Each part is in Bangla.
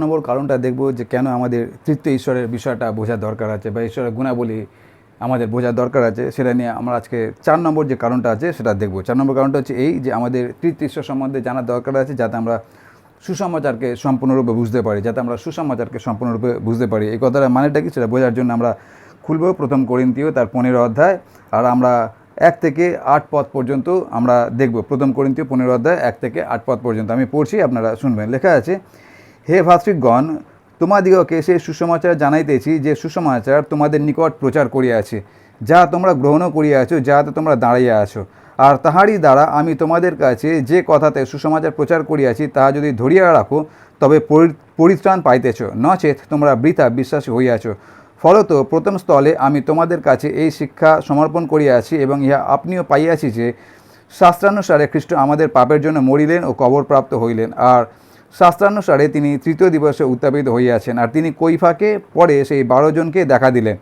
নম্বর কারণটা দেখব যে কেন আমাদের তৃতীয় ঈশ্বরের বিষয়টা বোঝার দরকার আছে বা ঈশ্বরের গুণাবলী আমাদের বোঝার দরকার আছে, সেটা নিয়ে আমরা আজকে 4 নম্বর যে কারণটা আছে সেটা দেখব। 4 নম্বর কারণটা হচ্ছে এই যে আমাদের তৃতীয় ঈশ্বর সম্বন্ধে জানার দরকার আছে, যাতে আমরা সুসমাচারকে সম্পূর্ণরূপে বুঝতে পারি, এই কথাটা মানেটা কি সেটা বোঝার জন্য আমরা খুলব প্রথম করিন্থীয় তার 15 অধ্যায়, আর আমরা 1 থেকে 8 পদ পর্যন্ত আমরা দেখব। প্রথম করিন্থীয় 15 অধ্যায় 1 থেকে 8 পদ পর্যন্ত আমি পড়ছি, আপনারা শুনবেন। লেখা আছে, হে ভাতৃগণ, তোমাদিগকে সেই সুসমাচার জানাইতেছি, যে সুসমাচার তোমাদের নিকট প্রচার করিয়াছি, যা তোমরা গ্রহণও করিয়াছ, যাহাতে তোমরা দাঁড়াইয়া আছো। আর তাহারই দ্বারা আমি তোমাদের কাছে যে কথাতে সুসমাচার প্রচার করিয়াছি, তাহা যদি ধরিয়া রাখো, তবে পরিত্রাণ পাইতেছ, নচেত তোমরা বৃথা বিশ্বাসী হইয়াছ। ফলত প্রথম স্থলে আমি তোমাদের কাছে এই শিক্ষা সমর্পণ করিয়াছি, এবং ইহা আপনিও পাইয়াছি যে শাস্ত্রানুসারে খ্রিস্ট আমাদের পাপের জন্য মরিলেন ও কবরপ্রাপ্ত হইলেন, আর শাস্ত্রানুসারে তিনি তৃতীয় দিবসে উত্থাপিত হইয়াছেন। আর তিনি কৈফাকে পরে সেই 12 জনকে দেখা দিলেন।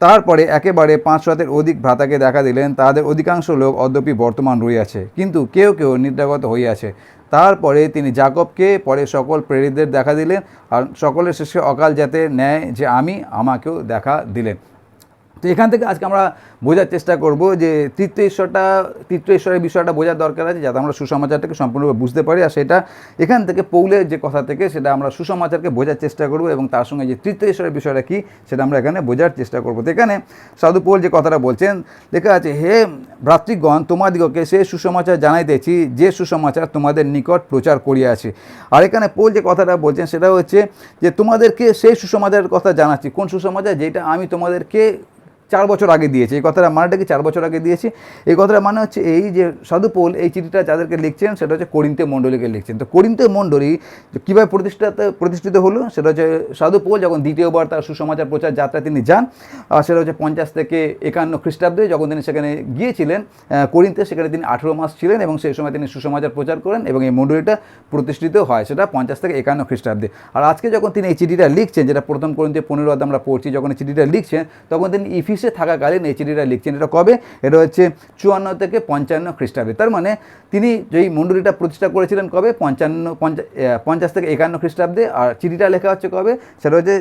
তারপরে একেবারে 500 অধিক ভ্রাতাকে দেখা দিলেন। তাদের অধিকাংশ লোক অদ্যপি বর্তমান রইয়াছে, কিন্তু কেউ কেউ নিদ্রাগত হইয়াছে। তারপরে তিনি যাকবকে, পরে সকল প্রেরিতদের দেখা দিলেন, আর সকলের শেষে অকাল যাতে নেয় যে আমাকেও দেখা দিলেন। তো এখান থেকে আজকে আমরা বোঝার চেষ্টা করব যে তৃতীয় ঈশ্বরের বিষয়টা বোঝার দরকার আছে, যাতে আমরা সুসমাচারটাকে সম্পূর্ণভাবে বুঝতে পারি। আর সেটা এখান থেকে পৌলের যে কথা থেকে সেটা আমরা সুসমাচারকে বোঝার চেষ্টা করব, এবং তার সঙ্গে যে তৃতীয় ঈশ্বরের বিষয়টা কী সেটা আমরা এখানে বোঝার চেষ্টা করব। তো এখানে সাধু পৌল যে কথাটা বলছেন, লেখা আছে, হে ভ্রাতৃগণ, তোমাদিগকে সে সুসমাচার জানাইতেছি, যে সুসমাচার তোমাদের নিকট প্রচার করিয়াছি। আর এখানে পৌল যে কথাটা বলছেন সেটা হচ্ছে যে তোমাদেরকে সেই সুসমাচারের কথা জানাচ্ছি। কোন সুসমাচার? যেটা আমি তোমাদেরকে 4 বছর আগে দিয়েছি। এই কথাটা মানেটা কি? 4 বছর আগে দিয়েছি। এই কথাটা মানে হচ্ছে এই যে সাধু পৌল এই চিঠিটা যাদেরকে লিখছেন সেটা হচ্ছে করিন্থীয় মণ্ডলীকে লিখছেন। তো করিন্থীয় মণ্ডলী কীভাবে প্রতিষ্ঠিত হলো সেটা হচ্ছে সাধু পৌল যখন দ্বিতীয়বার তার সুসমাচার প্রচার যাত্রা তিনি যান, সেটা হচ্ছে 50 থেকে 51 খ্রিস্টাব্দে, যখন তিনি সেখানে গিয়েছিলেন করিন্থে। সেখানে তিনি 18 মাস ছিলেন এবং সেই সময় তিনি সুসমাচার প্রচার করেন এবং এই মণ্ডলীটা প্রতিষ্ঠিত হয়, সেটা 50 থেকে 51 খ্রিস্টাব্দে। আর আজকে যখন তিনি এই চিঠিটা লিখছেন, যেটা প্রথম করিন্থীয় 15 অধ্যায় আমরা পড়ছি, যখন এই চিঠিটা লিখছেন তখন তিনি ইফিসে থাকাকালীন এই চিঠিটা লিখছেন। এটা কবে? এটা হচ্ছে 54 থেকে 55 খ্রিস্টাব্দে। তার মানে তিনি যেই মণ্ডলীটা প্রতিষ্ঠা করেছিলেন কবে? 50 থেকে 51 খ্রিস্টাব্দে। আর চিঠিটা লেখা হচ্ছে কবে? সেটা হচ্ছে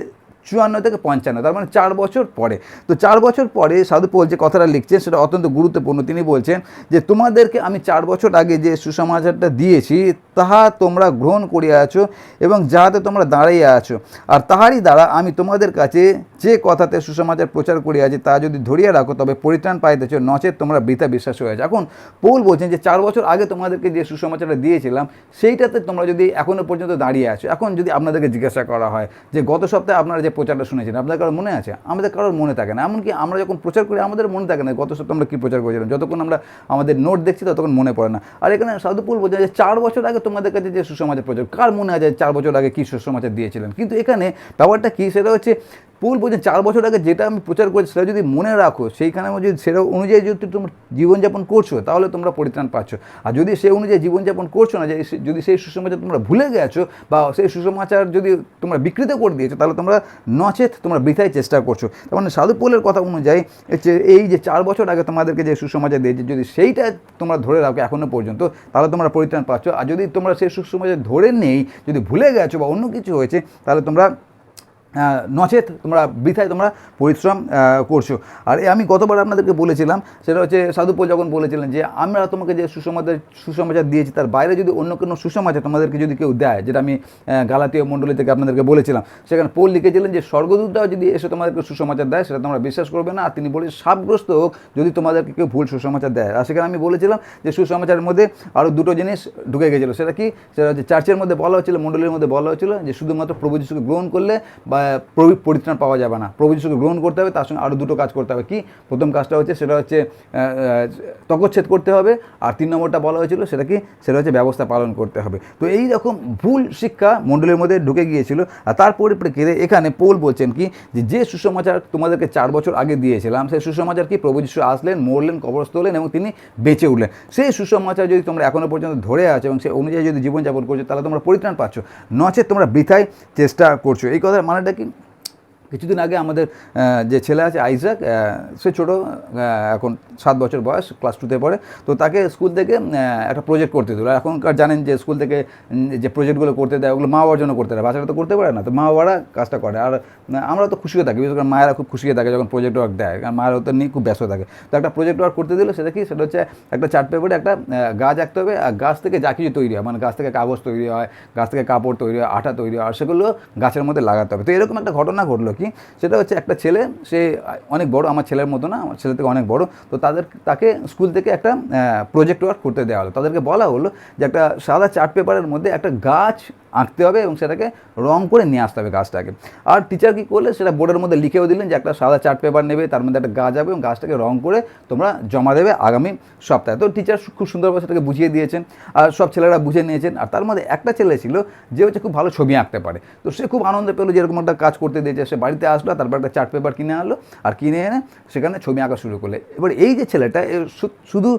54 থেকে 55, তার মানে 4 বছর পরে। তো 4 বছর পরে সাধু পৌল যে কথাটা লিখছেন সেটা অত্যন্ত গুরুত্বপূর্ণ। তিনি বলছেন যে তোমাদেরকে আমি 4 বছর আগে যে সুসমাচারটা দিয়েছি তাহা তোমরা গ্রহণ করিয়া আছো, এবং যাহাতে তোমরা দাঁড়াইয়া আছো। আর তাহারই দ্বারা আমি তোমাদের কাছে যে কথাতে সুসমাচার প্রচার করিয়াছি, তা যদি ধরিয়া রাখো, তবে পরিত্রাণ পাইতেছ, নচেত তোমরা বৃথা বিশ্বাস হয়েছে। এখন পৌল বলছেন যে 4 বছর আগে তোমাদেরকে যে সুসমাচারটা দিয়েছিলাম সেইটাতে তোমরা যদি এখনও পর্যন্ত দাঁড়িয়ে আছো। এখন যদি আপনাদেরকে জিজ্ঞাসা করা হয় যে গত সপ্তাহে আপনারা যে প্রচারটা শুনেছেন, আপনাদের কারোর মনে আছে? আমাদের কারোর মনে থাকে না। এমনকি আমরা যখন প্রচার করি আমাদের মনে থাকে না গত সপ্তাহে আমরা কী প্রচার করেছিলাম। যতক্ষণ আমরা আমাদের নোট দেখছি ততক্ষণ মনে পড়ে না। আর এখানে সাধু পৌল বলছে যে 4 বছর আগে তোমাদের কাছে যে সুসমাচার প্রচার, কার মনে আছে 4 বছর আগে কী সুসমাচার দিয়েছিলেন? কিন্তু এখানে ব্যাপারটা কী, সেটা হচ্ছে পৌল বলছেন 4 বছর আগে যেটা আমি প্রচার করেছি সেটা যদি মনে রাখো, সেইখানে যদি সেটা অনুযায়ী যদি তোমরা জীবনযাপন করছো, তাহলে তোমরা পরিত্রাণ পাচ্ছ। আর যদি সেই অনুযায়ী জীবনযাপন করছো না, যদি সেই সুসমাচার তোমরা ভুলে গেছো বা সেই সুসমাচার যদি তোমরা বিকৃত করে দিয়েছো, তাহলে তোমরা নচেত তোমরা বৃথায় চেষ্টা করছো। তার মানে সাধু পৌলের কথা অনুযায়ী এই যে 4 বছর আগে তোমাদেরকে যে সুসমাচার দিয়েছে, যদি সেইটা তোমরা ধরে রাখো এখনও পর্যন্ত, তাহলে তোমরা পরিত্রাণ পাচ্ছ। আর যদি তোমরা সেই সুসমাচার ধরে নেই, যদি ভুলে গেছো বা অন্য কিছু হয়েছে, তাহলে তোমরা নচেত তোমরা বৃথায় তোমরা পরিশ্রম করছো। আর আমি গতবার আপনাদেরকে বলেছিলাম, সেটা হচ্ছে সাধু পৌল যখন বলেছিলেন যে আমরা তোমাকে যে সুসমাচার দিয়েছি তার বাইরে যদি অন্য কোনো সুসমাচার তোমাদেরকে যদি কেউ দেয়, যেটা আমি গালাতীয় মণ্ডলী থেকে আপনাদেরকে বলেছিলাম, সেখানে পৌল লিখেছিলেন যে স্বর্গদূতরাও যদি এসে তোমাদেরকে সুসমাচার দেয়, সেটা তোমরা বিশ্বাস করবে না। আর তিনি বলে শাপগ্রস্ত হোক যদি তোমাদেরকে কেউ ভুল সুসমাচার দেয়। আর সেখানে আমি বলেছিলাম যে সুসমাচারের মধ্যে আরও দুটো জিনিস ঢুকে গেছিলো। সেটা কি? সেটা হচ্ছে চার্চের মধ্যে বলা হচ্ছিল, মণ্ডলীর মধ্যে বলা হচ্ছিল যে শুধুমাত্র প্রভু যিশুকে গ্রহণ করলে বা পরিত্রাণ পাওয়া যাবে না, প্রভু যিশুকে গ্রহণ করতে হবে, তার সঙ্গে আরও দুটো কাজ করতে হবে। কি? প্রথম কাজটা হচ্ছে সেটা হচ্ছে ত্বকচ্ছেদ করতে হবে, আর 3 নম্বরটা বলা হয়েছিল সেটা কি? সেটা হচ্ছে ব্যবস্থা পালন করতে হবে। তো এই রকম ভুল শিক্ষা মণ্ডলীর মধ্যে ঢুকে গিয়েছিল। আর তার পরিপ্রেক্ষিতে এখানে পৌল বলছেন কি, যে সুসমাচার তোমাদেরকে 4 বছর আগে দিয়েছিলাম, সেই সুসমাচার কি? প্রভু যিশু আসলেন, মরলেন, কবরস্থ হলেন এবং তিনি বেঁচে উঠলেন। সেই সুসমাচার যদি তোমরা এখনও পর্যন্ত ধরে আছো এবং সেই অনুযায়ী যদি জীবনযাপন করছো, তাহলে তোমরা পরিত্রাণ পাচ্ছ, নচেত তোমরা বৃথায় চেষ্টা করছো। এই কথার মানেটা কি? কিছুদিন আগে আমাদের যে ছেলে আছে আইজাক, সে ছোটো, এখন 7 বছর বয়স, ক্লাস 2তে পড়ে। তো তাকে স্কুল থেকে একটা প্রজেক্ট করতে দিল। এখনকার জানেন যে স্কুল থেকে যে প্রজেক্টগুলো করতে দেয় ওগুলো মা বাবার জন্য করতে দেয়, বাচ্চারা তো করতে পারে না, তো মা বাবারা কাজটা করে। আর আমরা তো খুশি হয়ে থাকি, বিশেষ করে মায়েরা খুব খুশি হয়ে থাকে যখন প্রজেক্ট ওয়ার্ক দেয়, কারণ মায়েরা তো নিয়ে খুব ব্যস্ত থাকে। তো একটা প্রজেক্ট ওয়ার্ক করতে দিল, সেটা কি, সেটা হচ্ছে একটা চার্ট পেপারে একটা গাছ আঁকতে হবে, আর গাছ থেকে যা কিছু তৈরি হয়, মানে গাছ থেকে কাগজ তৈরি হয়, গাছ থেকে কাপড় তৈরি হয়, আঠা তৈরি হয়, আর সেগুলো গাছের মধ্যে লাগাতে হবে। তো এরকম একটা ঘটনা ঘটলো কি, সেটা হচ্ছে একটা ছেলে, সে অনেক বড়, আমার ছেলের মতো না, আমার ছেলে থেকে অনেক বড়। তো তাকে স্কুল থেকে একটা প্রজেক্ট ওয়ার্ক করতে দেওয়া হলো। তাদেরকে বলা হলো যে একটা সাদা চার্ট পেপারের মধ্যে একটা গাছ আঁকতে হবে এবং সেটাকে রং করে নিয়ে আসতে হবে গাছটাকে। আর টিচার কী করলে, সেটা বোর্ডের মধ্যে লিখেও দিলেন যে একটা সাদা চার্ট পেপার নেবে, তার মধ্যে একটা গাছ হবে এবং গাছটাকে রং করে তোমরা জমা দেবে আগামী সপ্তাহে। তো টিচার খুব সুন্দরভাবে সেটাকে বুঝিয়ে দিয়েছেন আর সব ছেলেরা বুঝে নিয়েছেন। আর তার মধ্যে একটা ছেলে ছিল যে হচ্ছে খুব ভালো ছবি আঁকতে পারে। তো সে খুব আনন্দ পেলো যে এরকম একটা কাজ করতে দিয়েছে। সে বাড়িতে আসলো, তারপর একটা চার্ট পেপার কিনে আনলো, আর কিনে এনে সেখানে ছবি আঁকা শুরু করলে। এবার এই যে ছেলেটা, শুধু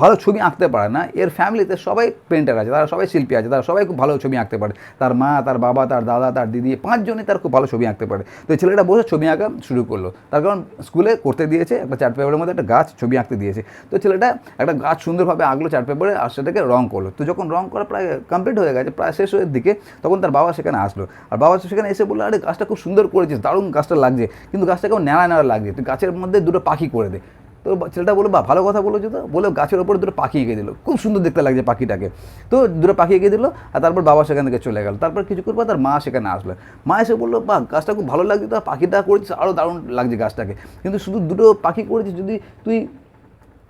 ভালো ছবি আঁকতে পারে না, এর ফ্যামিলিতে সবাই পেন্টার আছে, তারা সবাই শিল্পী আছে, তারা সবাই খুব ভালো ছবি আঁকতে পারে। তার মা, তার বাবা, তার দাদা, তার দিদি, 5 জনই তার খুব ভালো ছবি আঁকতে পারে। তো এই ছেলেটা বসে ছবি আঁকা শুরু করলো, তার কারণ স্কুলে করতে দিয়েছে, একটা চার্ট পেপারের মধ্যে একটা গাছ ছবি আঁকতে দিয়েছে। তো ছেলেটা একটা গাছ সুন্দরভাবে আঁকলো চার্ট পেপারে, আর সেটাকে রং করলো। তো যখন রং করা প্রায় কমপ্লিট হয়ে গেছে, প্রায় শেষ হয়ে দিকে, তখন তার বাবা সেখানে আসলো। আর বাবা সেখানে এসে বললো, আরে গাছটা খুব সুন্দর করেছিস, দারুণ গাছটা লাগছে, কিন্তু গাছটা কেমন ন্যাড়া ন্যাড়া লাগছে, তুই গাছের মধ্যে 2টো পাখি করে দে। তো ছেলেটা বললো, বা ভালো কথা বলেছো। তো বলে গাছের ওপরে 2টো পাখি এঁকে দিল, খুব সুন্দর দেখতে লাগছে পাখিটাকে। তো 2টো পাখি এঁকে দিল, আর তারপর বাবা সেখান থেকে চলে গেল। তারপর কিছুক্ষণ পর তার মা সেখানে আসলো। মা এসে বললো, বা গাছটা খুব ভালো লাগছে, তো পাখিটা করেছিস আরও দারুণ লাগছে গাছটাকে, কিন্তু শুধু 2টো পাখি করেছিস, যদি তুই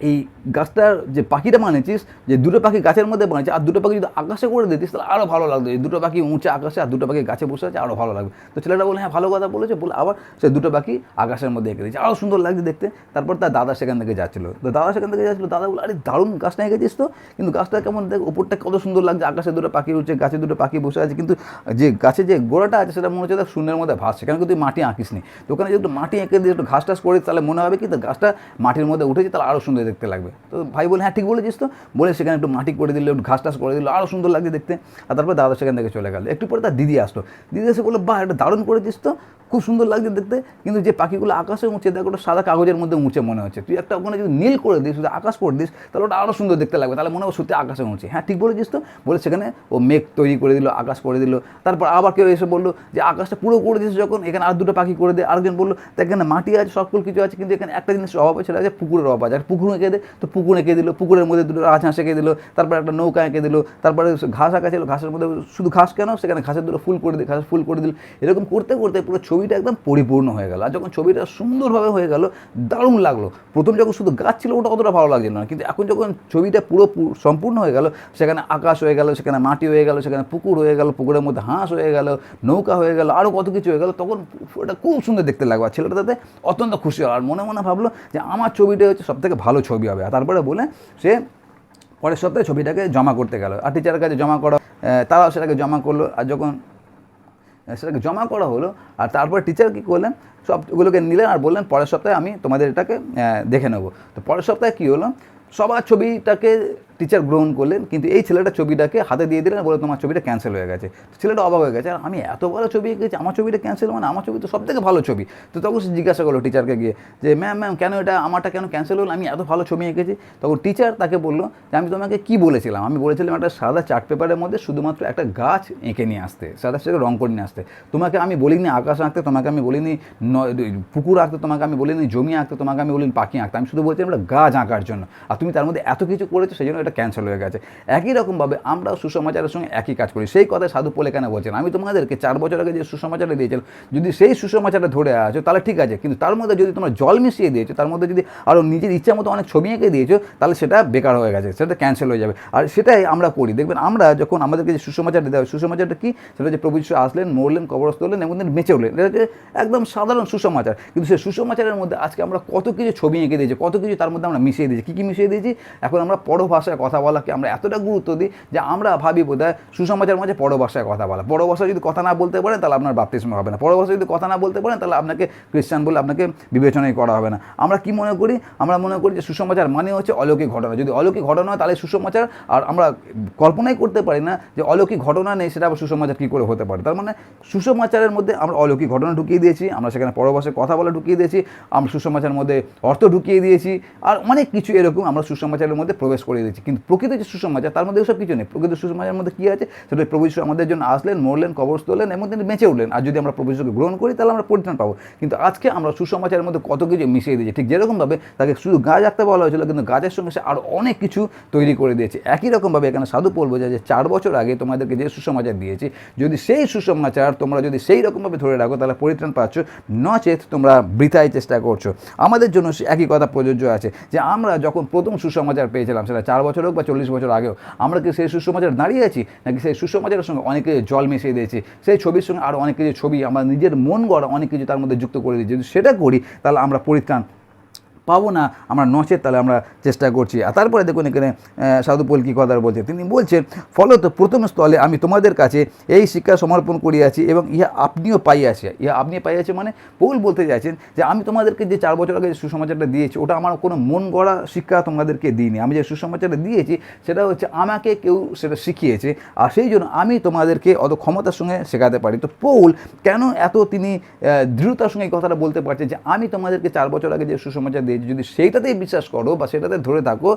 এই গাছটার যে পাখিটা বানিয়েছিস, যে 2টো পাখি গাছের মধ্যে বানিয়েছিস, আর 2টো পাখি যদি আকাশে করে দিতিস তাহলে আরও ভালো লাগতো। এই 2টো পাখি উঁচে আকাশে আর 2টো পাখি গাছে বসে আছে, আরও ভালো লাগবে। তো ছেলেটা বলে, হ্যাঁ ভালো কথা বলেছে, বলে আবার সে 2টো পাখি আকাশের মধ্যে এঁকে দিয়েছে, আরও সুন্দর লাগছে দেখতে। তারপর তার দাদা সেখান থেকে যাচ্ছিলো, তো দাদা সেখান থেকে যাচ্ছিলো, দাদা বলে, আরে দারুণ গাছটা এঁকেছিস তো, কিন্তু গাছটা কেমন দেখ, উপরটা কত সুন্দর লাগছে, আকাশে 2টো পাখি উঠছে, গাছে 2টো পাখি বসে আছে, কিন্তু যে গাছে যে গোড়াটা আছে সেটা মনে হচ্ছে দেখ শূন্যের মধ্যে ভাসছে, কেন কি তুই মাটি আঁকিস নি। তো ওখানে যদি মাটি এঁকে দিয়ে একটু ঘাস টাস করিস, তাহলে মনে হবে কি তো গাছটা মাটির মধ্যে উঠেছে, তাহলে আরও সুন্দর দেখতে লাগবে। তো ভাই বলে, হ্যাঁ ঠিক বলেছিস তো, বলে সেখানে একটু মাটি করে দিল, একটু ঘাস টাস করে দিল, আরও সুন্দর লাগছে দেখতে। আর তারপর দাদা সেখান থেকে চলে গেল। একটু পরে তার দিদি আসলো, দিদি এসে বললো, বাহ এটা দারুণ করেছিস তো, খুব সুন্দর লাগছে দেখতে, কিন্তু যে পাখিগুলো আকাশে উঁচে দেখ, ওটা সাদা কাগজের মধ্যে উঁচে মনে হচ্ছে, তুই একটা ওখানে যদি নীল করে দিস, যদি আকাশ করে দিস, তাহলে ওটা আরও সুন্দর দেখতে লাগবে, তাহলে মনে হবে সত্যি আকাশে উঁচে। হ্যাঁ ঠিক বলেছিস তো, বলে সেখানে ও মেঘ তৈরি করে দিল, আকাশ করে দিল। তারপর আবার কেউ এসে বললো যে আকাশটা পুরো করে দিস যখন, এখানে আর 2টো পাখি করে দে। আরেকজন বললো, এখানে মাটি আছে, সকল কিছু আছে, কিন্তু এখানে একটা জিনিস অভাব আছে, সেটা আছে পুকুরের অভাব আছে, আর পুকুর এঁকে দে। তো পুকুর এঁকে দিল, পুকুরের মধ্যে 2টো রাজহাঁস এঁকে দিল, তারপর একটা নৌকা এঁকে দিল, তারপরে ঘাস আঁকা ছিল, ঘাসের মধ্যে শুধু ঘাস কেন, সেখানে ঘাসের 2টো ফুল করে দিল, ঘাসের ফুল করে দিল। এরকম করতে করতে পুরো ছবিটা একদম পরিপূর্ণ হয়ে গেল। আর যখন ছবিটা সুন্দরভাবে হয়ে গেল, দারুণ লাগলো। প্রথম যখন শুধু গাছ ছিল ওটা অতটা ভালো লাগছিল না, কিন্তু এখন যখন ছবিটা পুরো সম্পূর্ণ হয়ে গেল, সেখানে আকাশ হয়ে গেল, সেখানে মাটি হয়ে গেল, সেখানে পুকুর হয়ে গেল, পুকুরের মধ্যে হাঁস হয়ে গেল, নৌকা হয়ে গেল, আরও কত কিছু হয়ে গেল, তখন ওটা খুব সুন্দর দেখতে লাগবে। আর ছেলেটা তাতে অত্যন্ত খুশি হয়, আর মনে মনে ভাবলো যে আমার ছবিটা হচ্ছে সবথেকে ভালো ছবি হবে। আর তারপরে বলে সে পরের সপ্তাহে ছবিটাকে জমা করতে গেল, আর টিচারের কাছে জমা করা, তারাও সেটাকে জমা করলো। আর যখন সেটাকে জমা করা হলো, আর তারপর টিচার কী করলেন, সবগুলোকে নিলেন আর বললেন, পরের সপ্তাহে আমি তোমাদের এটাকে দেখে নেবো। তো পরের সপ্তাহে কী হলো, সবার ছবিটাকে টিচার গ্রহণ করলেন, কিন্তু এই ছেলেটার ছবিটাকে হাতে দিয়ে দিলেন, বলে তোমার ছবিটা ক্যান্সেল হয়ে গেছে। ছেলেটা অবাক হয়ে গেছে, আর আমি এত ভালো ছবি এঁকেছি, আমার ছবিটা ক্যান্সেল, মানে আমার ছবি তো সব থেকে ভালো ছবি। তো তখন সে জিজ্ঞাসা করলো টিচারকে গিয়ে যে, ম্যাম কেন এটা আমারটা কেন ক্যান্সেল হলো, আমি এত ভালো ছবি এঁকেছি। তখন টিচার তাকে বললো যে, আমি তোমাকে কী বলেছিলাম, আমি বলেছিলাম একটা সাদা চার্ট পেপারের মধ্যে শুধুমাত্র একটা গাছ এঁকে নিয়ে আসতে, সাদা সেটাকে রং করে নিয়ে আসতে। তোমাকে আমি বলিনি আকাশ আঁকতে, তোমাকে আমি বলিনি পুকুর আঁকতে, তোমাকে আমি বলিনি জমি আঁকতে, তোমাকে আমি বলিনি পাখি আঁকতে, আমি শুধু বলছিলাম একটা গাছ আঁকার জন্য, আর তুমি তার মধ্যে এত কিছু করেছো, সেই জন্য এটা ক্যান্সেল হয়ে গেছে। একই রকমভাবে আমরাও সুসমাচারের সঙ্গে একই কাজ করি। সেই কথায় সাধু পোলে কেন বলছেন, আমি তোমাদেরকে 4 বছর আগে যে সুসমাচারটা দিয়েছিলাম, যদি সেই সুসমাচারটা ধরে আছো তাহলে ঠিক আছে, কিন্তু তার মধ্যে যদি তোমরা জল মিশিয়ে দিয়েছো, তার মধ্যে যদি আরও নিজের ইচ্ছা মতো অনেক ছবি এঁকে দিয়েছো, তাহলে সেটা বেকার হয়ে গেছে, সেটা ক্যান্সেল হয়ে যাবে। আর সেটাই আমরা করি। দেখবেন আমরা যখন আমাদেরকে যে সুসমাচারটা দেওয়া হয়, সুসমাচারটা কি, সেটা যে প্রভু যিশু আসলেন, মরলেন, কবরস্থ হলেন এবং বেঁচে উঠলেন, এটা হচ্ছে একদম সাধারণ সুসমাচার। কিন্তু সেই সুসমাচারের মধ্যে আজকে আমরা কত কিছু ছবি এঁকে দিয়েছি, কত কিছু তার মধ্যে আমরা মিশিয়ে দিয়েছি। কী কী মিশিয়ে দিয়েছি, এখন আমরা পরভাষায় কথা বলাকে আমরা এতটা গুরুত্ব দিই যে আমরা ভাবি বোধহয় সুসমাচার মাঝে পরভাষায় কথা বলা, পরভাষায় যদি কথা না বলতে পারেন তাহলে আপনার বাপ্তিস্ম হবে না, পরভাষায় যদি কথা না বলতে পারেন তাহলে আপনাকে খ্রিস্টান বলে আপনাকে বিবেচনাই করা হবে না। আমরা কি মনে করি? আমরা মনে করি যে সুসমাচার মানে হচ্ছে অলৌকিক ঘটনা। যদি অলৌকিক ঘটনা হয় তাহলে সুসমাচার, আর আমরা কল্পনাই করতে পারি না যে অলৌকিক ঘটনা নেই সেটা আবার সুসমাচার কী করে হতে পারে। তার মানে সুসমাচারের মধ্যে আমরা অলৌকিক ঘটনা ঢুকিয়ে দিয়েছি, আমরা সেখানে পরভাষায় কথা বলা ঢুকিয়ে দিয়েছি, আমরা সুসমাচারের মধ্যে অর্থ ঢুকিয়ে দিয়েছি, আর অনেক কিছু এরকম আমরা সুসমাচারের মধ্যে প্রবেশ করে দিয়েছি। কিন্তু প্রকৃত যে সুসমাচার তার মধ্যে ওসব কিছু নেই। প্রকৃত সুসমাচারের মধ্যে কী আছে? সেটা প্রভু যিশু আমাদের জন্য আসলেন, মরলেন, কবরস্থ হলেন এবং তিনি বেঁচে উঠলেন। আর যদি আমরা প্রভু যিশুকে গ্রহণ করি তাহলে আমরা পরিত্রাণ পাবো। কিন্তু আজকে আমরা সুসমাচারের মধ্যে কত কিছু মিশিয়ে দিয়েছি। ঠিক যেরকমভাবে তাকে শুধু গাছ রাখতে বলা হয়েছিল, কিন্তু গাছের সঙ্গে সে আরও অনেক কিছু তৈরি করে দিয়েছে। একই রকমভাবে এখানে সাধু পৌল বোঝায় যে 4 বছর আগে তোমাদেরকে যে সুসমাচার দিয়েছি, যদি সেই সুসমাচার তোমরা যদি সেই রকমভাবে ধরে রাখো তাহলে পরিত্রাণ পাচ্ছ, নচেত তোমরা বৃথায় চেষ্টা করছো। আমাদের জন্য একই কথা প্রযোজ্য আছে যে আমরা যখন প্রথম সুসমাচার পেয়েছিলাম, সেটা 4 বছর হোক বা 40 বছর আগেও, আমরা কি সেই সুসমাচার দাঁড়িয়ে আছি, নাকি সেই সুসমাচারের সঙ্গে অনেক কিছু জল মিশিয়ে দিয়েছি, সেই ছবির সঙ্গে আরও অনেক কিছু ছবি আমরা নিজের মন গড়া অনেক কিছু তার মধ্যে যুক্ত করে দিয়েছি? যদি সেটা করি তাহলে আমরা পরিত্রাণ পাবো না, আমরা নচেত তাহলে আমরা চেষ্টা করছি। আর তারপরে দেখুন এখানে সাধু পৌল কী কথা বলছে, তিনি বলছেন ফলত প্রথম স্থলে আমি তোমাদের কাছে এই শিক্ষা সমর্পণ করিয়াছি এবং ইহা আপনিও পাইয়াছি। ইহা আপনি পাইয়াছি মানে পৌল বলতে চাইছেন যে আমি তোমাদেরকে যে 4 বছর আগে যে সুসমাচারটা দিয়েছি ওটা আমার কোনো মন গড়া শিক্ষা তোমাদেরকে দিইনি। আমি যে সুসমাচারটা দিয়েছি সেটা হচ্ছে আমাকে কেউ সেটা শিখিয়েছে, আর সেই জন্য আমি তোমাদেরকে অত ক্ষমতার সঙ্গে শেখাতে পারি। তো পৌল কেন এত তিনি দৃঢ়তার সঙ্গে এই কথাটা বলতে পারছেন যে আমি তোমাদেরকে 4 বছর আগে যে সুসমাচার যদি সেইটাতেই বিশ্বাস করো বা সেটাতে ধরে থাকো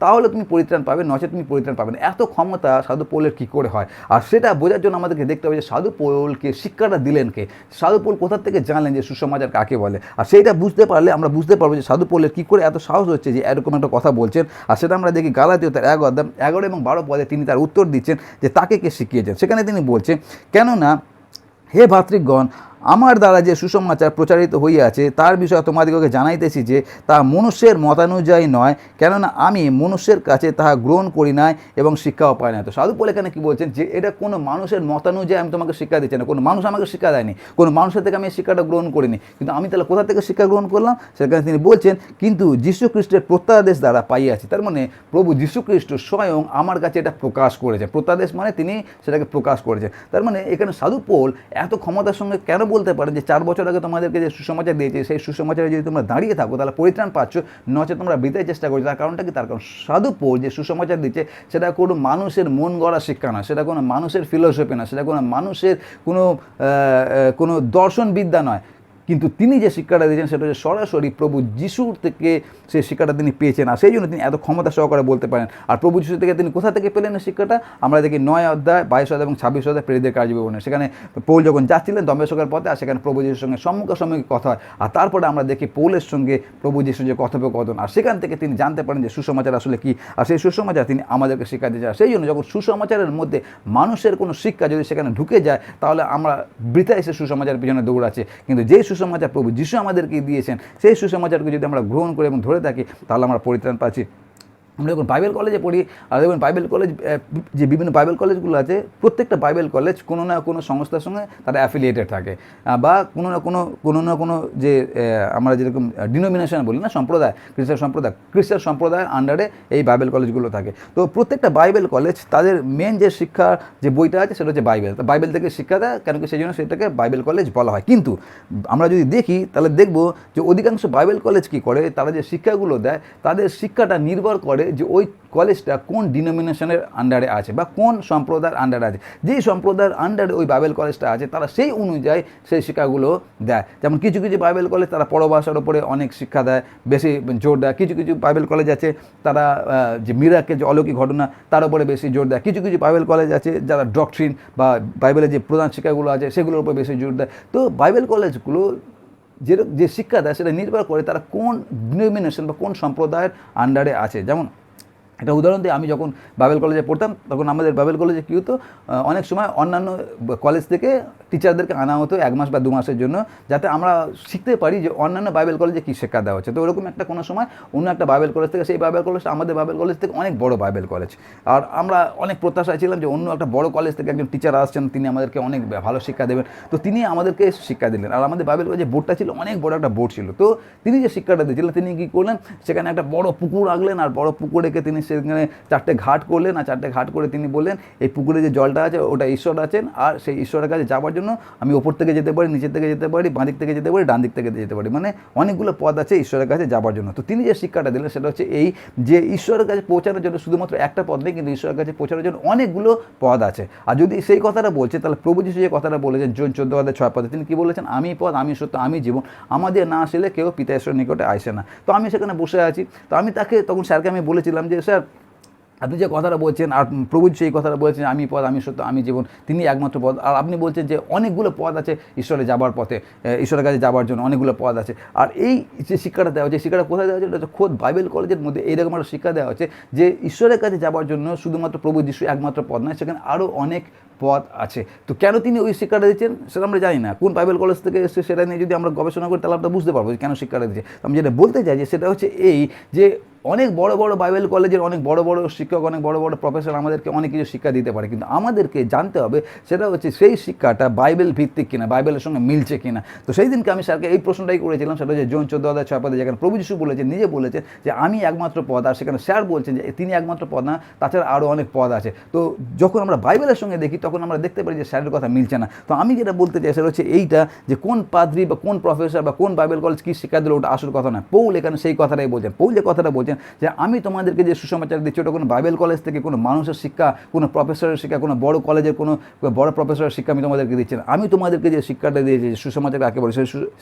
তাহলে তুমি পরিত্রাণ পাবে, নচেত তুমি পরিত্রাণ পাবে না। এত ক্ষমতা সাধু পৌলের কী করে হয়? আর সেটা বোঝার জন্য আমাদেরকে দেখতে হবে যে সাধু পৌলকে শিক্ষাটা দিলেন কে, সাধু পৌল কোথা থেকে জানলেন যে সুসমাচার কাকে বলে। আর সেইটা বুঝতে পারলে আমরা বুঝতে পারবো যে সাধু পৌলের কী করে এত সাহস হচ্ছে যে এরকম একটা কথা বলছেন। আর সেটা আমরা দেখি গালাতীয় তার 1 অধ্যায় 11 এবং 12 পদে তিনি তার উত্তর দিচ্ছেন যে তাকে কে শিখিয়েছেন। সেখানে তিনি বলছেন, কেননা হে ভাতৃগণ, আমার দ্বারা যে সুসমাচার প্রচারিত হইয়াছে তার বিষয়ে তোমাদিগকে জানাইতেছি যে তা মনুষ্যের মতানুযায়ী নয়, কেননা আমি মনুষ্যের কাছে তাহা গ্রহণ করি নাই এবং শিক্ষাও পাই না। তো সাধু পৌল এখানে কী বলছেন যে এটা কোনো মানুষের মতানুযায়ী আমি তোমাকে শিক্ষা দিচ্ছি না, কোনো মানুষ আমাকে শিক্ষা দেয়নি, কোনো মানুষের থেকে আমি এই শিক্ষাটা গ্রহণ করিনি। কিন্তু আমি তাহলে কোথা থেকে শিক্ষা গ্রহণ করলাম? সেখানে তিনি বলছেন কিন্তু যীশু খ্রিস্টের প্রত্যাদেশ দ্বারা পাইয়াছি। তার মানে প্রভু যীশু খ্রিস্ট স্বয়ং আমার কাছে এটা প্রকাশ করেছে। প্রত্যাদেশ মানে তিনি সেটাকে প্রকাশ করেছেন। তার মানে এখানে সাধু পৌল এত ক্ষমতার সঙ্গে কেন বলতে পারেন যে 4 বছর আগে তোমাদেরকে যে সুসমাচার দিয়েছে সেই সুসমাচারে যদি তোমরা দাঁড়িয়ে থাকো তাহলে পরিত্রাণ পাচ্ছ, নচেত তোমরা বৃথায় চেষ্টা করছো। তার কারণটা কি? তার কারণ সাধু পৌল যে সুসমাচার দিচ্ছে সেটা কোনো মানুষের মন গড়া শিক্ষা না, সেটা কোনো মানুষের ফিলোসফি না, সেটা কোনো মানুষের কোনো দর্শনবিদ্যা নয়, কিন্তু তিনি যে শিক্ষাটা দিয়েছেন সেটা হচ্ছে সরাসরি প্রভু যিশুর থেকে সেই শিক্ষাটা তিনি পেয়েছেন। আর সেই জন্য তিনি এত ক্ষমতা সহকারে বলতে পারেন। আর প্রভু যিশু থেকে তিনি কোথা থেকে পেলেন এই শিক্ষাটা? আমরা দেখি 9 অধ্যায় 22 অধ্যায় এবং 26 অধ্যায় প্রেরিতদের কার্যবিবরণে। সেখানে পৌল যখন যাচ্ছিলেন দমেস্কের পথে, আর সেখানে প্রভু যিশুর সঙ্গে সম্মুখাসম্মুখী কথা হয়। আর তারপরে আমরা দেখি পৌলের সঙ্গে প্রভু যিশুর যে কথোপকথন, আর সেখান থেকে তিনি জানতে পারেন যে সুসমাচার আসলে কী, আর সেই সুসমাচার তিনি আমাদেরকে শিক্ষা দিয়েছেন। সেই জন্য যখন সুসমাচারের মধ্যে মানুষের কোনো শিক্ষা যদি সেখানে ঢুকে যায় তাহলে আমরা বৃথায় এসে সুসমাচারের পিছনে দৌড়াচ্ছি। কিন্তু যেই সুসমাচার প্রভু যিশু আমাদেরকে দিয়েছেন সেই সুসমাচারকে যদি আমরা গ্রহণ করে এবং ধরে থাকি তাহলে আমরা পরিত্রাণ পাচ্ছি। আমরা যখন বাইবেল কলেজে পড়ি, আর দেখবেন বাইবেল কলেজ যে বিভিন্ন বাইবেল কলেজগুলো আছে, প্রত্যেকটা বাইবেল কলেজ কোনো না কোনো সংস্থার সঙ্গে তারা অ্যাফিলিয়েটেড থাকে, বা কোনো না কোনো যে আমরা যেরকম ডিনোমিনেশন বলি না, সম্প্রদায়, খ্রিস্টান সম্প্রদায়ের আন্ডারে এই বাইবেল কলেজগুলো থাকে। তো প্রত্যেকটা বাইবেল কলেজ তাদের মেন যে শিক্ষার যে বইটা আছে সেটা হচ্ছে বাইবেল। তো বাইবেল থেকে শিক্ষা দেয়, কেন কি সেই জন্য সেটাকে বাইবেল কলেজ বলা হয়। কিন্তু আমরা যদি দেখি তাহলে দেখব যে অধিকাংশ বাইবেল কলেজ কী করে, তারা যে শিক্ষাগুলো দেয় তাদের শিক্ষাটা নির্ভর করে যে ওই কলেজটা কোন ডিনোমিনেশনের আন্ডারে আছে বা কোন সম্প্রদায়ের আন্ডারে আছে। যেই সম্প্রদায়ের আন্ডারে ওই বাইবেল কলেজটা আছে তারা সেই অনুযায়ী সেই শিক্ষাগুলো দেয়। যেমন কিছু কিছু বাইবেল কলেজ তারা পরভাষার ওপরে অনেক শিক্ষা দেয়, বেশি জোর দেয়। কিছু কিছু বাইবেল কলেজ আছে তারা যে মিরাকেল, যে অলৌকিক ঘটনা, তার উপরে বেশি জোর দেয়। কিছু কিছু বাইবেল কলেজ আছে যারা ডক্ট্রিন বা বাইবেলের যে প্রধান শিক্ষাগুলো আছে সেগুলোর উপর বেশি জোর দেয়। তো বাইবেল কলেজগুলো যে শিক্ষা দেয় সেটা নির্ভর করে তারা কোন ডিনোমিনেশন বা কোন সম্প্রদায়ের আন্ডারে আছে। যেমন একটা উদাহরণ দিই, আমি যখন বাইবেল কলেজে পড়তাম তখন আমাদের বাইবেল কলেজে কী হতো, অনেক সময় অন্যান্য কলেজ থেকে টিচারদেরকে আনা হতো 1 মাস বা 2 মাসের জন্য, যাতে আমরা শিখতে পারি যে অন্যান্য বাইবেল কলেজে কী শিক্ষা দেওয়া হচ্ছে। তো ওরকম একটা কোনো সময় অন্য একটা বাইবেল কলেজ থেকে, সেই বাইবেল কলেজটা আমাদের বাইবেল কলেজ থেকে অনেক বড় বাইবেল কলেজ, আর আমরা অনেক প্রত্যাশায় ছিলাম যে অন্য একটা বড় কলেজ থেকে একজন টিচার আসছেন, তিনি আমাদেরকে অনেক ভালো শিক্ষা দেবেন। তো তিনি আমাদেরকে শিক্ষা দিলেন, আর আমাদের বাইবেল কলেজে বোর্ডটা ছিল, অনেক বড় একটা বোর্ড ছিল। তো তিনি যে শিক্ষাটা দিয়েছিলেন, তিনি কী করলেন, সেখানে একটা বড় পুকুর রাখলেন, আর বড় পুকুর রেখে তিনি সেখানে 4টে ঘাট করলেন, আর 4টে ঘাট করে তিনি বললেন এই পুকুরে যে জলটা আছে ওটা ঈশ্বর আছেন, আর সেই ঈশ্বরের কাছে যাওয়ার জন্য আমি ওপর থেকে যেতে পারি, নিচের থেকে যেতে পারি, বাঁ দিক থেকে যেতে পারি, ডান দিক থেকে যেতে পারি, মানে অনেকগুলো পথ আছে ঈশ্বরের কাছে যাওয়ার জন্য। তো তিনি যে শিক্ষাটা দিলেন সেটা হচ্ছে এই যে ঈশ্বরের কাছে পৌঁছানোর জন্য শুধুমাত্র একটা পথ নেই, কিন্তু ঈশ্বরের কাছে পৌঁছানোর জন্য অনেকগুলো পথ আছে। আর যদি সেই কথাটা বলছে, তাহলে প্রভু যিশু যে কথাটা বলেছেন জন 14:6 তিনি কি বলেছেন, আমি পথ, আমি সত্য, আমি জীবন, আমাদের না আসলে কেউ পিতা ঈশ্বরের নিকটে আসে না। তো আমি সেখানে বসে আছি, তো আমি তাকে তখন স্যারকে আমি বলেছিলাম যে স্যার, আপনি যে কথাটা বলছেন, আর প্রভু সেই কথাটা বলেছেন, আমি পথ, আমি সত্য, আমি জীবন, তিনি একমাত্র পথ, আর আপনি বলছেন যে অনেকগুলো পথ আছে ঈশ্বরে যাবার পথে, ঈশ্বরের কাছে যাবার জন্য অনেকগুলো পথ আছে। আর এই যে শিক্ষাটা দেওয়া হচ্ছে, শিক্ষাটা কোথায় দেওয়া হচ্ছে, এটা খোদ বাইবেল কলেজের মধ্যে এইরকম একটা শিক্ষা দেওয়া হচ্ছে যে ঈশ্বরের কাছে যাবার জন্য শুধুমাত্র প্রভু যিশু একমাত্র পথ নয়, সেখানে আরও অনেক পথ আছে। তো কেন তিনি ওই শিক্ষাটা দিচ্ছেন সেটা আমরা জানি না, কোন বাইবেল কলেজ থেকে এসছে সেটা নিয়ে যদি আমরা গবেষণা করি তাহলে আমরা বুঝতে পারবো যে কেন শিক্ষাটা দিচ্ছে। আমি যেটা বলতে চাই যে সেটা হচ্ছে এই যে অনেক বড় বড় বাইবেল কলেজের অনেক বড় বড় শিক্ষক, অনেক বড় বড় প্রফেসর আমাদেরকে অনেক কিছু শিক্ষা দিতে পারে, কিন্তু আমাদেরকে জানতে হবে সেটা হচ্ছে সেই শিক্ষাটা বাইবেল ভিত্তিক কিনা, বাইবেলের সঙ্গে মিলছে কিনা। তো সেই দিনকে আমি স্যারকে এই প্রশ্নটাই করেছিলাম, সেটা হচ্ছে জন 14:6 যেখানে প্রভু যিশু বলেছেন, নিজে বলেছেন যে আমি একমাত্র পথ, আর সেখানে স্যার বলছেন যে তিনি একমাত্র পথ না, তাছাড়া আরও অনেক পথ আছে। তো যখন আমরা বাইবেলের সঙ্গে দেখি তখন আমরা দেখতে পারি যে স্যারের কথা মিলছে না। তো আমি যেটা বলতে চাই সেটা হচ্ছে এইটা, যে কোন পাদ্রী বা কোন প্রফেসর বা কোন বাইবেল কলেজ কী শিক্ষা দিল ওটা আসল কথা না। পৌল এখানে সেই কথাটাই বলছেন। পৌল যে কথাটা বলছেন যে আমি তোমাদেরকে যে সুসমাচার দিচ্ছি ওটা কোনো বাইবেল কলেজ থেকে, কোনো মানুষের শিক্ষা, কোনো প্রফেসরের শিক্ষা, কোনো বড় কলেজের কোনো বড় প্রফেসরের শিক্ষা আমি তোমাদেরকে দিচ্ছি না। আমি তোমাদেরকে যে শিক্ষাটা দিয়েছি, সুসমাচার কাকে বলে,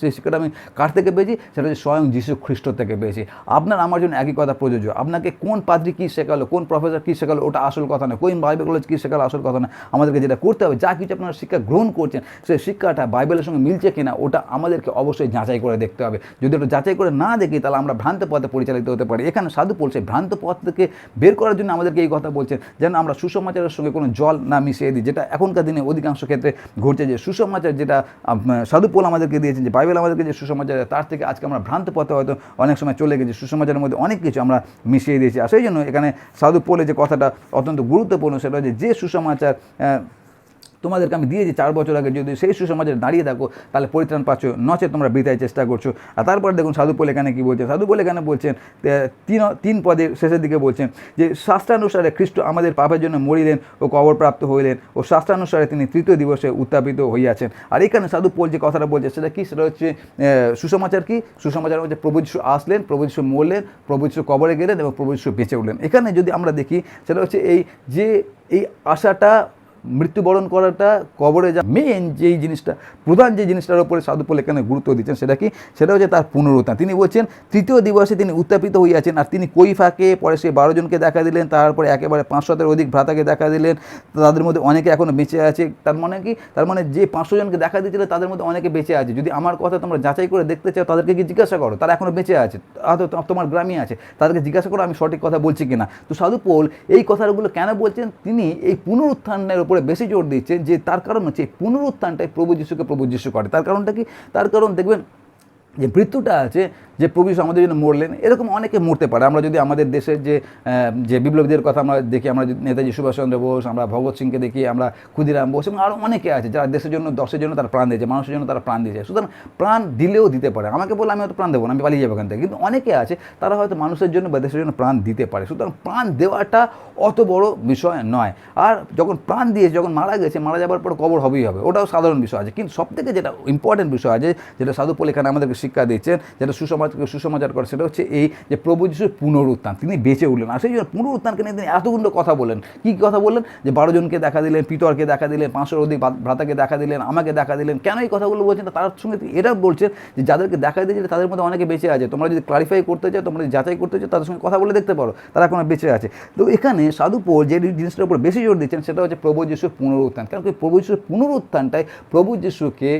সেই শিক্ষাটা আমি কার থেকে পেয়েছি, সেটা হচ্ছে স্বয়ং যীশু খ্রিস্ট থেকে পেয়েছি। আপনার আমার জন্য একই কথা প্রযোজ্য। আপনাকে কোন পাদ্রী কী শেখালো, কোন প্রফেসর কী শেখালো ওটা আসল কথা না, কোন বাইবেল কলেজ কী শেখালো আসল কথা না। আমাদেরকে যেটা করতে হবে, যা কিছু আপনারা শিক্ষা গ্রহণ করছেন সেই শিক্ষাটা বাইবেলের সঙ্গে মিলছে কিনা ওটা আমাদেরকে অবশ্যই যাচাই করে দেখতে হবে। যদি ওটা যাচাই করে না দেখি তাহলে আমরা ভ্রান্ত পথে পরিচালিত হতে পারি। এখানে সাধু পৌল সেই ভ্রান্ত পথ থেকে বের করার জন্য আমাদেরকে এই কথা বলছেন, যেন আমরা সুসমাচারের সঙ্গে কোনো জল না মিশিয়ে দিই, যেটা এখনকার দিনে অধিকাংশ ক্ষেত্রে ঘটছে। যে সুসমাচার যেটা সাধু পৌল আমাদেরকে দিয়েছেন, যে বাইবেল আমাদেরকে যে সুসমাচার, তার থেকে আজকে আমরা ভ্রান্ত পথে হয়তো অনেক সময় চলে গেছি, সুসমাচারের মধ্যে অনেক কিছু আমরা মিশিয়ে দিয়েছি। আর সেই জন্য এখানে সাধু পৌলের যে কথাটা অত্যন্ত গুরুত্বপূর্ণ, সেটা হচ্ছে যে সুসমাচার তোমাদেরকে আমি দিয়েছি 4 বছর আগে, যদি সেই সুসমাচারে দাঁড়িয়ে থাকো তাহলে পরিত্রাণ পাচ্ছ, নচেত তোমরা বৃথায় চেষ্টা করছো। আর তারপর দেখুন সাধু পৌল এখানে কী বলছেন। সাধু পৌল এখানে বলছেন 3 পদের শেষের দিকে বলছেন যে শাস্ত্রানুসারে খ্রিস্ট আমাদের পাপের জন্য মরিলেন ও কবরপ্রাপ্ত হইলেন, ও শাস্ত্রানুসারে তিনি 3য় দিবসে উত্থাপিত হইয়াছেন। আর এখানে সাধু পৌল যে কথাটা বলছে সেটা কি, সেটা হচ্ছে সুসমাচার কি, সুসমাচার হচ্ছে প্রভু যিশু আসলেন, প্রভু যিশু মরলেন, প্রভু যিশু কবরে গেলেন এবং প্রভু যিশু বেঁচে উঠলেন। এখানে যদি আমরা দেখি সেটা হচ্ছে এই যে এই আশাটা, মৃত্যুবরণ করাটা, কবরে যা মেন যেই জিনিসটা, প্রধান যে জিনিসটার উপরে সাধু পৌল এখানে গুরুত্ব দিচ্ছেন সেটা কি, সেটা হচ্ছে তার পুনরুত্থান। তিনি বলছেন 3য় দিবসে তিনি উত্থাপিত হইয়াছেন, আর তিনি কৈফাকে, পরে সেই 12 জনকে দেখা দিলেন, তারপরে একেবারে 500-এর অধিক ভ্রাতাকে দেখা দিলেন, তাদের মধ্যে অনেকে এখনও বেঁচে আছে। তার মানে কি, তার মানে যে 500 জনকে দেখা দিয়েছিল তাদের মধ্যে অনেকে বেঁচে আছে। যদি আমার কথা তোমরা যাচাই করে দেখতে চাও তাদেরকে কি জিজ্ঞাসা করো, তারা এখনও বেঁচে আছে, হয়তো তোমার গ্রামে আছে, তাদেরকে জিজ্ঞাসা করো আমি সঠিক কথা বলছি কিনা। তো সাধু পৌল এই কথাগুলো কেন বলছেন, তিনি এই পুনরুত্থানের উপরে বেশি জোর দিচ্ছেন, যে তার কারণ হচ্ছে এই পুনরুত্থানটাই প্রভু যিশুকে প্রভু যিশু করে। তার কারণটা কি, তার কারণ দেখবেন যে মৃত্যুটা আছে, যে প্রভু যিশু আমাদের জন্য মরলেন, এরকম অনেকে মরতে পারে। আমরা যদি আমাদের দেশের যে বিপ্লবীদের কথা আমরা দেখি, আমরা নেতাজি সুভাষচন্দ্র বোস, আমরা ভগৎ সিংকে দেখি, আমরা ক্ষুদিরাম বোস এবং আরও অনেকে আছে যারা দেশের জন্য, দশের জন্য তারা প্রাণ দিয়েছে, মানুষের জন্য তারা প্রাণ দিয়েছে। সুতরাং প্রাণ দিলেও দিতে পারে, আমাকে বলে আমি হয়তো প্রাণ দেবো না, আমি পালিয়ে যাবো এখান থেকে, কিন্তু অনেকে আছে তারা হয়তো মানুষের জন্য বা দেশের জন্য প্রাণ দিতে পারে। সুতরাং প্রাণ দেওয়াটা অত বড় বিষয় নয়। আর যখন প্রাণ দিয়েছে, যখন মারা গেছে, মারা যাবার পর কবর হবেই হবে, ওটাও সাধারণ বিষয় আছে। কিন্তু সবথেকে যেটা ইম্পর্টেন্ট বিষয় আছে, যেটা সাধু পৌল এখানে আমাদেরকে শিক্ষা দিচ্ছেন, যেটা সুসমাচার করে, সেটা হচ্ছে এই যে প্রভু যিশুর পুনরুত্থান, তিনি বেঁচে উঠলেন। আর সেই জন্য পুনরুত্থানকে নিয়ে তিনি এতগুলো কথা বলেন। কী কথা বললেন, যে 12 জনকে দেখা দিলেন, পিতরকে দেখা দিলেন, 500-এর অধিক ভ্রাতাকে দেখা দিলেন, আমাকে দেখা দিলেন। কেন এই কথাগুলো বলছেন, তার সঙ্গে এটা বলছেন যে যাদেরকে দেখা দিয়েছিল তাদের মধ্যে অনেকে বেঁচে আছে। তোমরা যদি ক্লারিফাই করতে চাও, তোমরা যদি যাচাই করতে চাও, তাদের সঙ্গে কথা বলে দেখতে পারো, তারা এখনো বেঁচে আছে। তো এখানে সাধু পৌল যে জিনিসটার উপর বেশি জোর দিচ্ছেন সেটা হচ্ছে প্রভু যিশুর পুনরুত্থান। কারণ কি, প্রভু যিশুর পুনরুত্থানটাই প্রভু যিশুকে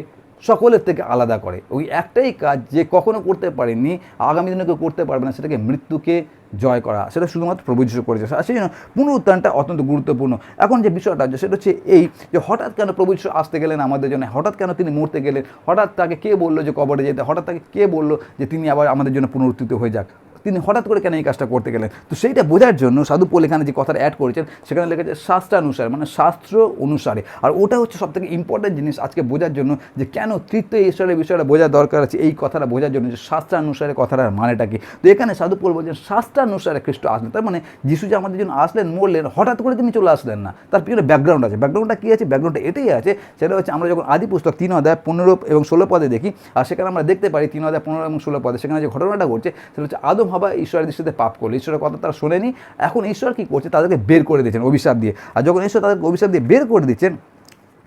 সকলের থেকে আলাদা করে। ওই একটাই কাজ যে কখনো করতে পারেনি, আগামী দিনে কেউ করতে পারবে না, সেটাকে মৃত্যুকে জয় করা। সেটা শুধুমাত্র প্রভু যিশু করেছে। আর সেই জন্য পুনরুত্থানটা অত্যন্ত গুরুত্বপূর্ণ। এখন যে বিষয়টা আছে সেটা হচ্ছে এই যে হঠাৎ কেন প্রভু যিশু আসতে গেলেন আমাদের জন্য, হঠাৎ কেন তিনি মরতে গেলেন, হঠাৎ তাকে কে বললো যে কবরে যেতে, হঠাৎ তাকে কে বললো যে তিনি আবার আমাদের জন্য পুনরুত্থিত হয়ে যাক, তিনি হঠাৎ করে কেন এই কাজটা করতে গেলেন। তো সেইটা বোঝার জন্য সাধু পৌল এখানে যে কথাটা অ্যাড করেছেন সেখানে লেখা আছে শাস্ত্রানুসারে, মানে শাস্ত্র অনুসারে। আর ওটা হচ্ছে সবথেকে ইম্পর্টেন্ট জিনিস আজকে বোঝার জন্য, যে কেন তৃতীয় ঈশ্বরের বিষয়টা বোঝা দরকার আছে এই কথাটা বোঝার জন্য, যে শাস্ত্রানুসারে কথাটার মানেটা কি। তো এখানে সাধু পৌল বলছেন শাস্ত্রানুসারে খ্রিস্ট আসলেন, তার মানে যিশু যে আমাদের জন্য আসলেন, মরলেন, হঠাৎ করে তিনি চলে আসলেন না, তার পিছনে ব্যাকগ্রাউন্ড আছে। ব্যাকগ্রাউন্ডটা কী আছে? ব্যাকগ্রাউন্ডটা এটাই আছে, সেটা হচ্ছে আমরা যখন আদি পুস্তক 3 অধ্যায় 15 এবং 16 পদে দেখি, আর সেখানে আমরা দেখতে পারি 3 অধ্যায় 15 এবং 16 পদে সেখানে যে ঘটনাটা ঘটছে সেটা হচ্ছে আদম হাওয়া ঈশ্বরের দৃষ্টিতে পাপ করলো, ঈশ্বরের কথা তারা শোনেনি। এখন ঈশ্বর কী করছে? তাদেরকে বের করে দিচ্ছেন অভিশাপ দিয়ে। আর যখন ঈশ্বর তাদেরকে অভিশাপ দিয়ে বের করে দিচ্ছেন,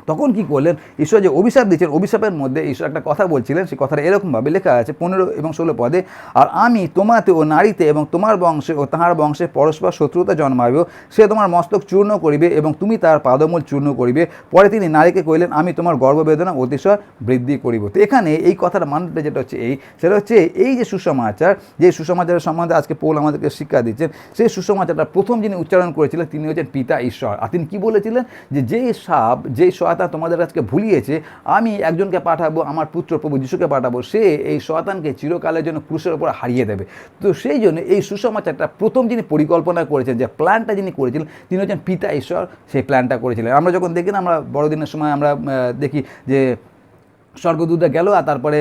তখন কি করলেন? ঈশ্বর যে অভিশাপ দিচ্ছেন, অভিশাপের মধ্যে ঈশ্বর একটা কথা বলছিলেন, সেই কথাটা এরকমভাবে লেখা আছে 15 এবং 16 পদে, আর আমি তোমাতে ও নারীতে এবং তোমার বংশে ও তাহার বংশে পরস্পর শত্রুতা জন্মাইব, সে তোমার মস্তক চূর্ণ করিবে এবং তুমি তার পাদমূল চূর্ণ করিবে। পরে তিনি নারীকে কইলেন, আমি তোমার গর্ভবেদনা অতিশয় বৃদ্ধি করিব। তো এখানে এই কথার মানটা যেটা হচ্ছে সেটা হচ্ছে এই যে সুসমাচার, যে সুসমাচারের সম্বন্ধে আজকে পৌল আমাদেরকে শিক্ষা দিচ্ছেন, সেই সুসমাচারটা প্রথম যিনি উচ্চারণ করেছিলেন তিনি হচ্ছেন পিতা ঈশ্বর। আর তিনি কী বলেছিলেন? যে যেই সাপ, যেই শয়তান তোমাদের আজকে ভুলিয়েছে, আমি একজনকে পাঠাবো, আমার পুত্র প্রভু যিশুকে পাঠাবো, সে এই শয়তানকে চিরকালের জন্য ক্রুশের উপর হারিয়ে দেবে। তো সেই জন্য এই সুসমাচারটা প্রথম যিনি পরিকল্পনা করেছেন, যে প্ল্যানটা যিনি করেছিলেন, তিনি হচ্ছেন পিতা ঈশ্বর, সেই প্ল্যানটা করেছিলেন। আমরা যখন দেখি না, আমরা বড়দিনের সময় আমরা দেখি যে স্বর্গদূতরা গেল, আর তারপরে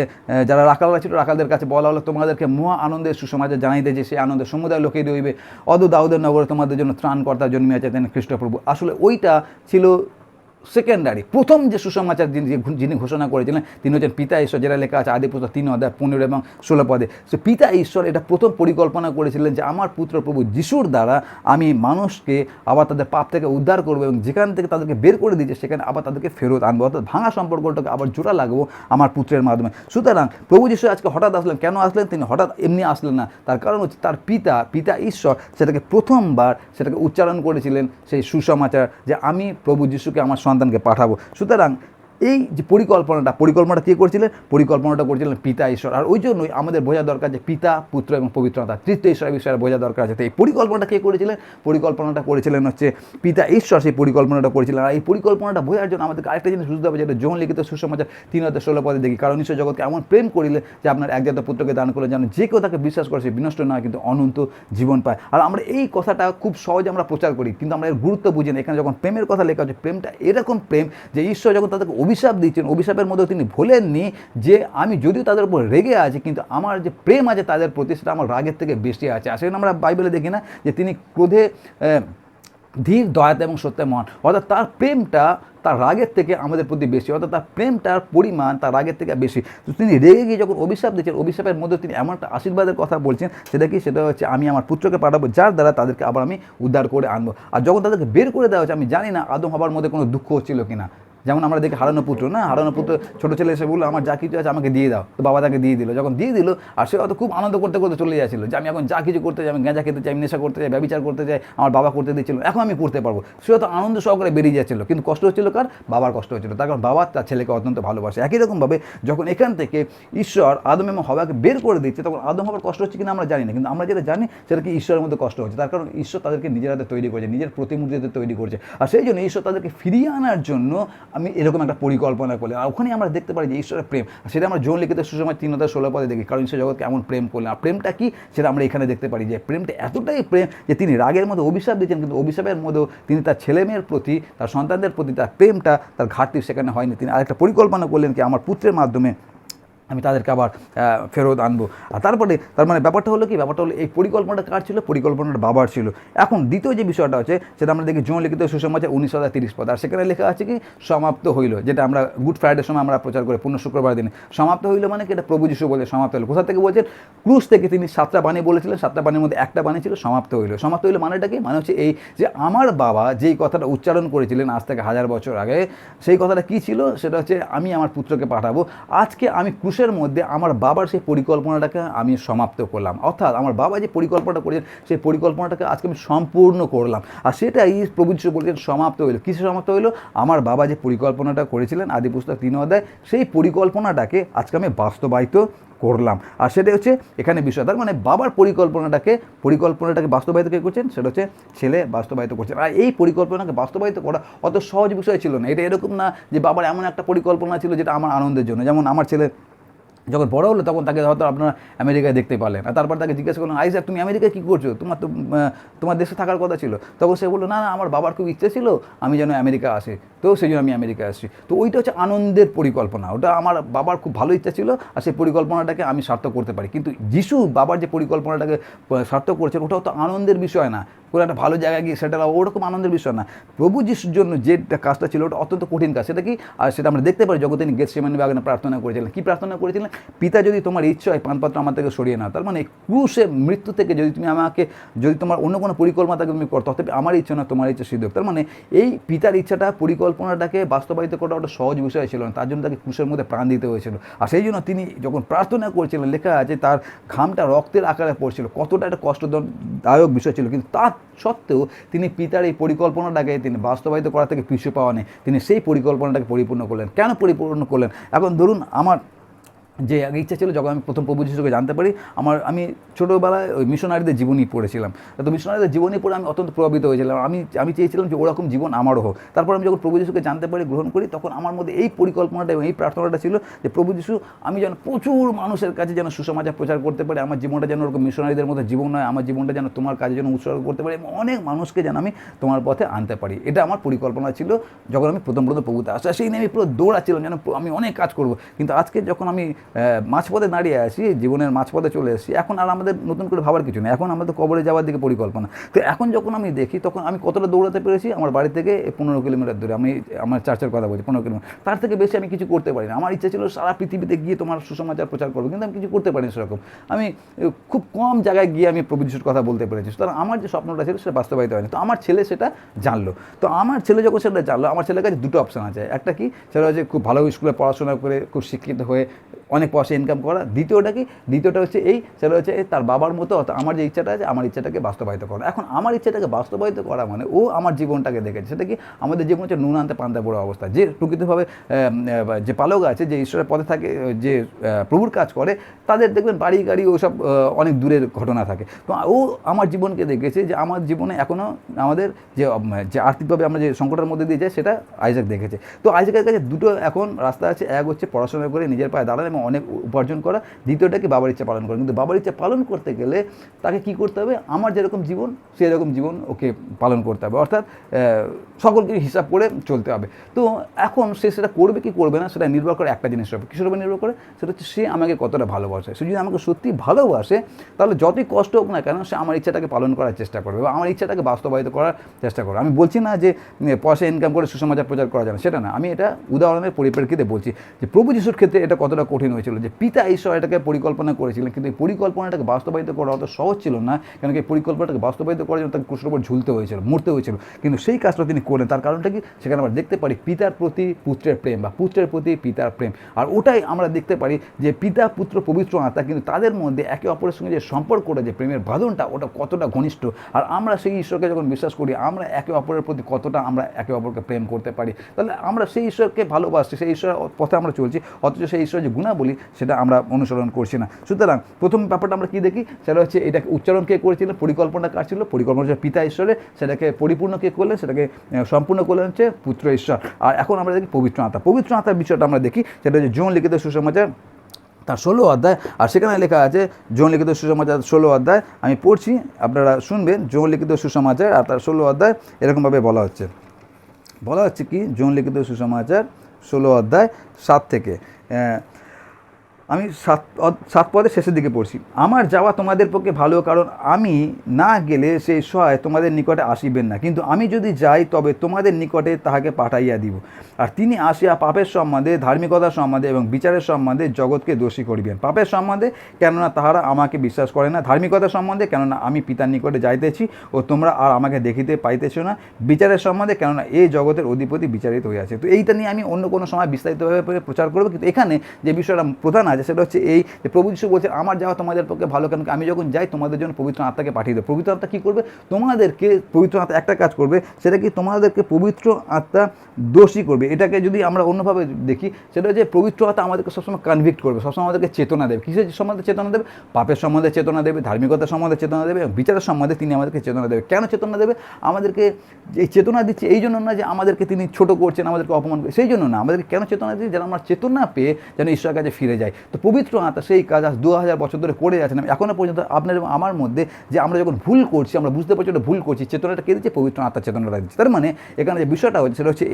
যারা রাখালরা ছিল রাখালদের কাছে বলা হলো তোমাদেরকে মহা আনন্দের সুসমাচার জানাইতে, যে সেই আনন্দের সমুদায় লোকে রইবে, অদ দাউদের নগরে তোমাদের জন্য ত্রাণকর্তা জন্মিয়াছে খ্রিস্টপ্রভু। আসলে ওইটা ছিল সেকেন্ডারি। প্রথম যে সুসমাচার যিনি ঘোষণা করেছিলেন তিনি হচ্ছেন পিতা ঈশ্বর, যেটা লেখা আছে আদি পুস্তক 3 অধ্যায় 15 এবং 16 পদে। সে পিতা ঈশ্বর এটা প্রথম পরিকল্পনা করেছিলেন যে আমার পুত্র প্রভু যিশুর দ্বারা আমি মানুষকে আবার তাদের পাপ থেকে উদ্ধার করবো, এবং যেখান থেকে তাদেরকে বের করে দিয়েছে সেখানে আবার তাদেরকে ফেরত আনবো, অর্থাৎ ভাঙা সম্পর্কটাকে আবার জোড়া লাগবো আমার পুত্রের মাধ্যমে। সুতরাং প্রভু যিশু আজকে হঠাৎ আসলেন। কেন আসলেন? তিনি হঠাৎ এমনি আসলেন না, তার কারণ হচ্ছে তার পিতা ঈশ্বর সেটাকে প্রথমবার সেটাকে উচ্চারণ করেছিলেন, সেই সুসমাচার, যে আমি প্রভু যিশুকে আমার সন্তানকে পাঠাবো। সুতরাং এই যে পরিকল্পনাটা কে করছিলেন? পরিকল্পনাটা করছিলেন পিতা ঈশ্বর। আর ওই জন্যই আমাদের বোঝা দরকার যে পিতা, পুত্র এবং পবিত্রতা তৃতীয় ঈশ্বরের বিষয়ে বোঝা দরকার আছে। তো এই পরিকল্পনাটা কে করেছিলেন? পরিকল্পনাটা করেছিলেন হচ্ছে পিতা ঈশ্বর, সেই পরিকল্পনাটা করেছিলেন। আর এই পরিকল্পনাটা বোঝার জন্য আমাদেরকে আরেকটা জিনিস বুঝতে হবে, যেটা যোহন লিখিত সুসমাচার 3 অধ্যায় 16 পদে দেখি, কারণ ঈশ্বর জগৎকে এমন প্রেম করিলে যে আপনার একজাত পুত্রকে দান করলেন, যেন যে কেউ তাকে বিশ্বাস করে সে বিনষ্ট নয় কিন্তু অনন্ত জীবন পায়। আর আমরা এই কথাটা খুব সহজে আমরা প্রচার করি, কিন্তু আমরা এর গুরুত্ব বুঝি না। এখানে যখন প্রেমের কথা লেখা হচ্ছে, প্রেমটা এরকম প্রেম যে ঈশ্বর যখন তাদেরকে অভিশাপ দিচ্ছেন, অভিশাপের মধ্যেও তিনি ভোলেননি যে আমি যদিও তাদের উপর রেগে আছি, কিন্তু আমার যে প্রেম আছে তাদের প্রতি সেটা আমার রাগের থেকে বেশি আছে। আসলে আমরা বাইবেলে দেখি না যে তিনি ক্রোধে ধীর, দয়াতে এবং সত্যে মহান, অর্থাৎ তার প্রেমটা তার রাগের থেকে আমাদের প্রতি বেশি, অর্থাৎ তার প্রেমটার পরিমাণ তার রাগের থেকে বেশি। তো তিনি রেগে গিয়ে যখন অভিশাপ দিচ্ছেন, অভিশাপের মধ্যে তিনি এমন একটা আশীর্বাদের কথা বলছেন, সেটা কি? সেটা হচ্ছে আমি আমার পুত্রকে পাঠাবো, যার দ্বারা তাদেরকে আবার আমি উদ্ধার করে আনবো। আর যখন তাদেরকে বের করে দেওয়া হচ্ছে, আমি জানি না আদম হবার মধ্যে কোনো দুঃখ হচ্ছিল কিনা। যেমন আমরা দেখি হারানো পুত্র, না হারানো পুত্র ছোটো ছেলে এসে বললো আমার যা কিছু আছে আমাকে দিয়ে দাও, তো বাবা তাকে দিয়ে দিল। যখন দিয়ে দিল, আর সে হয়তো খুব আনন্দ করতে করতে চলে যাচ্ছিলো যে আমি এখন যা কিছু করতে চাই, আমি গাঁজা খেতে চাই, আমি নেশা করতে চাই, ব্যবচার করতে চাই, আমার বাবা করতে দিচ্ছিল, এখন আমি করতে পারবো। সে হয়তো আনন্দ সহকারে বেরিয়ে যাচ্ছিলো, কিন্তু কষ্ট হচ্ছিল কার? বাবার কষ্ট হচ্ছিলো, তার কারণ বাবা তার ছেলেকে অত্যন্ত ভালোবাসে। একই রকমভাবে যখন এখান থেকে ঈশ্বর আদম এবং হওয়াকে বের করে দিচ্ছে, তখন আদম হওয়ার কষ্ট হচ্ছে কিনা আমরা জানি না, কিন্তু আমরা যেটা জানি সেটা কি ঈশ্বরের মধ্যে কষ্ট হচ্ছে, তার কারণ ঈশ্বর তাদেরকে নিজের হাতে তৈরি করেছে, নিজের প্রতিমূর্তিতে তৈরি করছে। আর সেই জন্য ঈশ্বর তাদেরকে ফিরিয়ে আনার জন্য আমি এরকম একটা পরিকল্পনা করলেন। আর ওখানেই আমরা দেখতে পারি যে ঈশ্বরের প্রেম, সেটা আমরা যোহন লিখিত সুসমাচার 3 অধ্যায় 16 পদে দেখি, কারণ ঈশ্বর জগৎকে এমন প্রেম করলেন। আর প্রেমটা কি? সেটা আমরা এখানে দেখতে পারি যে প্রেমটা এতটাই প্রেম যে তিনি রাগের মধ্যে অভিশাপ দিচ্ছেন, কিন্তু অভিশাপের মধ্যেও তিনি তার ছেলেমেয়ের প্রতি, তার সন্তানদের প্রতি তার প্রেমটা, তার ঘাটতি সেখানে হয়নি। তিনি আরেকটা পরিকল্পনা করলেন কি আমার পুত্রের মাধ্যমে আমি তাদেরকে আবার ফেরত আনবো। আর তারপরে তার মানে ব্যাপারটা হলো কি? ব্যাপারটা হলো এই পরিকল্পনাটা কার ছিল? পরিকল্পনাটা বাবার ছিল। এখন দ্বিতীয় যে বিষয়টা আছে সেটা আমরা দেখি যোহন লিখিত সুসমাচার 19 অধ্যায় 30 পদ, আর সেখানে লেখা আছে কি সমাপ্ত হইল, যেটা আমরা গুড ফ্রাইডের সময় আমরা প্রচার করি, পূর্ণ শুক্রবার দিনে। সমাপ্ত হইল মানে কি? এটা প্রভু যিশু বলে সমাপ্ত হলো। কোথা থেকে বলছেন? ক্রুশ থেকে তিনি 7টা বাণী বলেছিলেন, 7টা বাণীর মধ্যে একটা বাণী ছিল সমাপ্ত হইল। সমাপ্ত হইল মানেটা কি? মানে হচ্ছে এই যে আমার বাবা যেই কথাটা উচ্চারণ করেছিলেন আজ থেকে 1000 বছর আগে, সেই কথাটা কি ছিল? সেটা হচ্ছে আমি আমার পুত্রকে পাঠাবো। আজকে আমি ক্রুশে ক্রুশের মধ্যে আমার বাবার সেই পরিকল্পনাটাকে আমি সমাপ্ত করলাম, অর্থাৎ আমার বাবা যে পরিকল্পনাটা করেছেন সেই পরিকল্পনাটাকে আজকে আমি সম্পূর্ণ করলাম। আর সেটাই প্রভু যিশু বলছেন সমাপ্ত হইল। কিসে সমাপ্ত হইল? আমার বাবা যে পরিকল্পনাটা করেছিলেন আদি পুস্তক 3 অধ্যায়, সেই পরিকল্পনাটাকে আজকে আমি বাস্তবায়িত করলাম। আর সেটাই হচ্ছে এখানে বিষয়। তার মানে বাবার পরিকল্পনাটাকে বাস্তবায়িত কে করছেন? সেটা হচ্ছে ছেলে বাস্তবায়িত করছেন। আর এই পরিকল্পনাকে বাস্তবায়িত করা অত সহজ বিষয় ছিল না। এটা এরকম না যে বাবার এমন একটা পরিকল্পনা ছিল যেটা আমার আনন্দের জন্য। যেমন আমার ছেলে যখন বড় হলো তখন তাকে হয়তো আপনারা আমেরিকায় দেখতে পারলেন, আর তারপর তাকে জিজ্ঞাসা করলেন, আইজাক তুমি আমেরিকায় কী করছো, তোমার দেশে থাকার কথা ছিল। তখন সে বললো, না আমার বাবার খুব ইচ্ছে ছিল আমি যেন আমেরিকা আসি, তো সেই জন্য আমি আমেরিকায় আসছি। তো ওইটা হচ্ছে আনন্দের পরিকল্পনা, ওটা আমার বাবার খুব ভালো ইচ্ছা ছিল আর সেই পরিকল্পনাটাকে আমি সার্থক করতে পারি। কিন্তু যিশু বাবার যে পরিকল্পনাটাকে সার্থক করেছেন ওটা তো আনন্দের বিষয় না, কোনো একটা ভালো জায়গায় গিয়ে সেটা ওরকম আনন্দের বিষয় না। প্রভু যিশুর জন্য যে কাজটা ছিল ওটা অত্যন্ত কঠিন কাজ। সেটা কি? আর সেটা আমরা দেখতে পারি যখন তিনি গেতসেমানি বাগানে প্রার্থনা করেছিলেন। কী প্রার্থনা করেছিলেন? পিতা যদি তোমার ইচ্ছা হয় পানপাত্র আমার থেকে সরিয়ে নাও। তার মানে ক্রুশে মৃত্যু থেকে যদি তোমার অন্য কোনো পরিকল্পনা থাকে তুমি করো, তথাপি আমার ইচ্ছা না তোমার ইচ্ছা সিদ্ধ হোক। তার মানে এই পিতার ইচ্ছাটা পরিকল্পনাটাকে বাস্তবায়িত করা ওটা সহজ বিষয় ছিল না, তার জন্য তাকে ক্রুশের মধ্যে প্রাণ দিতে হয়েছিল। আর সেই জন্য তিনি যখন প্রার্থনা করেছিলেন, লেখা আছে তার ঘামটা রক্তের আকারে পড়ছিল, কতটা একটা কষ্টদায়ক বিষয় ছিল। কিন্তু তার সত্ত্বেও তিনি পিতার এই পরিকল্পনাটাকে তিনি বাস্তবায়িত করা থেকে পিছু পাওয়া নেই, তিনি সেই পরিকল্পনাটাকে পরিপূর্ণ করলেন। কেন পরিপূর্ণ করলেন? এখন ধরুন আমার যে আগে ইচ্ছা ছিল, যখন আমি প্রথম প্রভু যিশুকে জানতে পারি, আমি ছোটোবেলায় ওই মিশনারিদের জীবনী পড়েছিলাম। তো মিশনারিদের জীবনী পড়ে আমি অত্যন্ত প্রভাবিত হয়েছিলাম। আমি চেয়েছিলাম যে ওরকম জীবন আমারও হোক। তারপর আমি যখন প্রভু যিশুকে জানতে পারি, গ্রহণ করি, তখন আমার মধ্যে এই পরিকল্পনাটা এবং এই প্রার্থনাটা ছিল যে প্রভু যিশু, আমি যেন প্রচুর মানুষের কাছে যেন সুসমাচার প্রচার করতে পারি, আমার জীবনটা যেন ওরকম মিশনারিদের মতো জীবন নয়, আমার জীবনটা যেন তোমার কাজে যেন উৎসর্গ করতে পারি এবং অনেক মানুষকে যেন আমি তোমার পথে আনতে পারি। এটা আমার পরিকল্পনা ছিল যখন আমি প্রথম প্রভুতে আসা। সেই নিয়ে আমি পুরো দৌড়াচ্ছিলাম যেন আমি অনেক কাজ করব। কিন্তু আজকে যখন আমি মাঝপথে দাঁড়িয়ে আছি, জীবনের মাঝপথে চলে এসেছি, এখন আর আমাদের নতুন করে ভাবার কিছু নেই, এখন আমাদের কবরে যাওয়ার দিকে পরিকল্পনা। তো এখন যখন আমি দেখি তখন আমি কতটা দৌড়াতে পেরেছি, আমার বাড়ি থেকে 15 কিলোমিটার দূরে, আমি আমার চার্চের কথা বলছি 15 কিলোমিটার, তার থেকে বেশি আমি কিছু করতে পারি না। আমার ইচ্ছা ছিল সারা পৃথিবীতে গিয়ে তোমার সুসমাচার প্রচার করবো, কিন্তু আমি কিছু করতে পারিনি সেরকম। আমি খুব কম জায়গায় গিয়ে আমি প্রভু যিশুর কথা বলতে পেরেছি। সুতরাং আমার যে স্বপ্নটা ছিল সেটা বাস্তবায়িত হয়নি। তো আমার ছেলে সেটা জানলো। তো আমার ছেলে যখন সেটা জানলো, আমার ছেলের কাছে দুটো অপশান আছে। একটা কি? সেটা হচ্ছে খুব ভালো স্কুলে পড়াশোনা করে খুব শিক্ষিত হয়ে অনেক পয়সা ইনকাম করা। দ্বিতীয়টা হচ্ছে সেটা হচ্ছে তার বাবার মতো, আমার যে ইচ্ছাটা আছে আমার ইচ্ছাটাকে বাস্তবায়িত করা। এখন আমার ইচ্ছাটাকে বাস্তবায়িত করা মানে ও আমার জীবনটাকে দেখেছে। সেটা কি? আমাদের জীবন হচ্ছে নুন আনতে পান্তা পোড়া অবস্থা। যে প্রকৃতভাবে যে পালক আছে, যে ঈশ্বরের পথে থাকে, যে প্রভুর কাজ করে, তাদের দেখবেন বাড়ি গাড়ি ওসব অনেক দূরের ঘটনা থাকে। তো ও আমার জীবনকে দেখেছে যে আমার জীবনে এখনও আমাদের যে আর্থিকভাবে আমরা যে সংকটের মধ্যে দিয়ে যাই সেটা আইজাক দেখেছে। তো আইজাকের কাছে দুটো এখন রাস্তা আছে। এক হচ্ছে পড়াশোনা করে নিজের পায়ে দাঁড়ানো এবং অনেক উপার্জন করা। দ্বিতীয়টা কি? বাবার ইচ্ছা পালন করা। কিন্তু বাবার ইচ্ছা পালন করতে গেলে তাকে কি করতে হবে? আমার যেরকম জীবন সেরকম জীবন ওকে পালন করতে হবে, অর্থাৎ সকলকে হিসাব করে চলতে হবে। তো এখন সে সেটা করবে কি করবে না সেটা নির্ভর করে একটা জিনিসের উপর। কিসের উপর নির্ভর করে? সেটা হচ্ছে সে আমাকে কতটা ভালোবাসে। সে যদি আমাকে সত্যি ভালোবাসে তাহলে যতই কষ্ট হোক না কেন সে আমার ইচ্ছাটাকে পালন করার চেষ্টা করবে বা আমার ইচ্ছাটাকে বাস্তবায়িত করার চেষ্টা করবে। আমি বলছি না যে পয়সা ইনকাম করে সুসমাচার প্রচার করা যায় না, সেটা না। আমি এটা উদাহরণের পরিপ্রেক্ষিতে বলছি যে প্রভু যিশুর ক্ষেত্রে এটা কতটা কঠিন হয়েছিল, যে পিতা ঈশ্বর এটাকে পরিকল্পনা করেছিলেন, কিন্তু এই পরিকল্পনাটাকে বাস্তবায়িত করা অত সহজ ছিল না। কেন কি? এই পরিকল্পনাটাকে বাস্তবায়িত করার জন্য তাকে ক্রুশের উপর ঝুলতে হয়েছিল, মরতে হয়েছিল। কিন্তু সেই কাজটা তিনি করেন। তার কারণটা কি? সেখানে আমরা দেখতে পারি পিতার প্রতি পুত্রের প্রেম বা পুত্রের প্রতি পিতার প্রেম। আর ওটাই আমরা দেখতে পারি যে পিতা, পুত্র, পবিত্র আত্মা, কিন্তু তাদের মধ্যে একে অপরের সঙ্গে যে সম্পর্কটা, যে প্রেমের বাঁধনটা, ওটা কতটা ঘনিষ্ঠ। আর আমরা সেই ঈশ্বরকে যখন বিশ্বাস করি, আমরা একে অপরের প্রতি কতটা আমরা একে অপরকে প্রেম করতে পারি। তাহলে আমরা সেই ঈশ্বরকে ভালোবাসছি, সেই ঈশ্বরের পথে আমরা চলছি, অথচ সেই ঈশ্বরের যে গুণাবলী সেটা আমরা অনুসরণ করছি না। সুতরাং প্রথম ব্যাপারটা আমরা কী দেখি? সেটা হচ্ছে এটাকে উচ্চারণ কে করেছিলেন, পরিকল্পনা কার ছিল? পরিকল্পনা হচ্ছে পিতা ঈশ্বরের। সেটাকে পরিপূর্ণ কে করলেন? সেটাকে সম্পূর্ণ করলেন হচ্ছে পুত্র ঈশ্বর। আর এখন আমরা দেখি পবিত্র আত্মা। পবিত্র আত্মার বিষয়টা আমরা দেখি, সেটা হচ্ছে জন লিখিত সুসমাচার তার 16 অধ্যায়। আর সেখানে লেখা আছে জন লিখিত সুসমাচার 16 অধ্যায়। আমি পড়ছি, আপনারা শুনবেন। জন লিখিত সুসমাচার আর তার 16 অধ্যায় এরকমভাবে বলা হচ্ছে কি? জন লিখিত সুসমাচার 16 অধ্যায় 7 থেকে আমি 7 পদের শেষের দিকে পড়ছি। আমার যাওয়া তোমাদের পক্ষে ভালো, কারণ আমি না গেলে সেই সহায় তোমাদের নিকটে আসিবেন না, কিন্তু আমি যদি যাই তবে তোমাদের নিকটে তাহাকে পাঠাইয়া দিব। আর তিনি আসিয়া পাপের সম্বন্ধে, ধার্মিকতার সম্বন্ধে এবং বিচারের সম্বন্ধে জগৎকে দোষী করিবেন। পাপের সম্বন্ধে, কেননা তাহারা আমাকে বিশ্বাস করে না। ধার্মিকতার সম্বন্ধে, কেননা আমি পিতার নিকটে যাইতেছি ও তোমরা আর আমাকে দেখিতে পাইতেছ না। বিচারের সম্বন্ধে, কেননা এই জগতের অধিপতি বিচারিত হইয়াছে। তো এইটা নিয়ে আমি অন্য কোনো সময় বিস্তারিতভাবে প্রচার করবো, কিন্তু এখানে যে বিষয়টা প্রধান আছে আছে সেটা হচ্ছে এই যে প্রভু যিশু বলছে আমার যাওয়া তোমাদের পক্ষে ভালো, কেন আমি যখন যাই তোমাদের জন্য পবিত্র আত্মাকে পাঠিয়ে দেবো। পবিত্র আত্মা কী করবে? তোমাদেরকে পবিত্র আত্মা একটা কাজ করবে, সেটা কি তোমাদেরকে পবিত্র আত্মা দোষী করবে। এটাকে যদি আমরা অন্যভাবে দেখি সেটা হচ্ছে পবিত্র আত্মা আমাদেরকে সবসময় কনভিক্ট করবে, সবসময় আমাদেরকে চেতনা দেবে। কিসের সম্বন্ধে চেতনা দেবে? পাপের সম্বন্ধে চেতনা দেবে, ধার্মিকতার সম্বন্ধে চেতনা দেবে, বিচারের সম্বন্ধে তিনি আমাদেরকে চেতনা দেবে। কেন চেতনা দেবে? আমাদেরকে এই চেতনা দিচ্ছে এই জন্য না যে আমাদেরকে তিনি ছোট করছেন, আমাদেরকে অপমান করছেন, সেই জন্য না। আমাদেরকে কেন চেতনা দিচ্ছে? যেন আমরা চেতনা পেয়ে যেন ঈশ্বরের কাছে ফিরে যাই। তো পবিত্র আত্মা সেই কাজ আজ 2000 বছর ধরে করে যাচ্ছেন। এখনও পর্যন্ত আপনার এবং আমার মধ্যে যে আমরা যখন ভুল করছি, আমরা বুঝতে পারছি ওটা ভুল করছি, চেতনাটা কে দিচ্ছে? পবিত্র আত্মার চেতনাটা দিচ্ছে। তার মানে এখানে যে বিষয়টা হচ্ছে সেটা হচ্ছে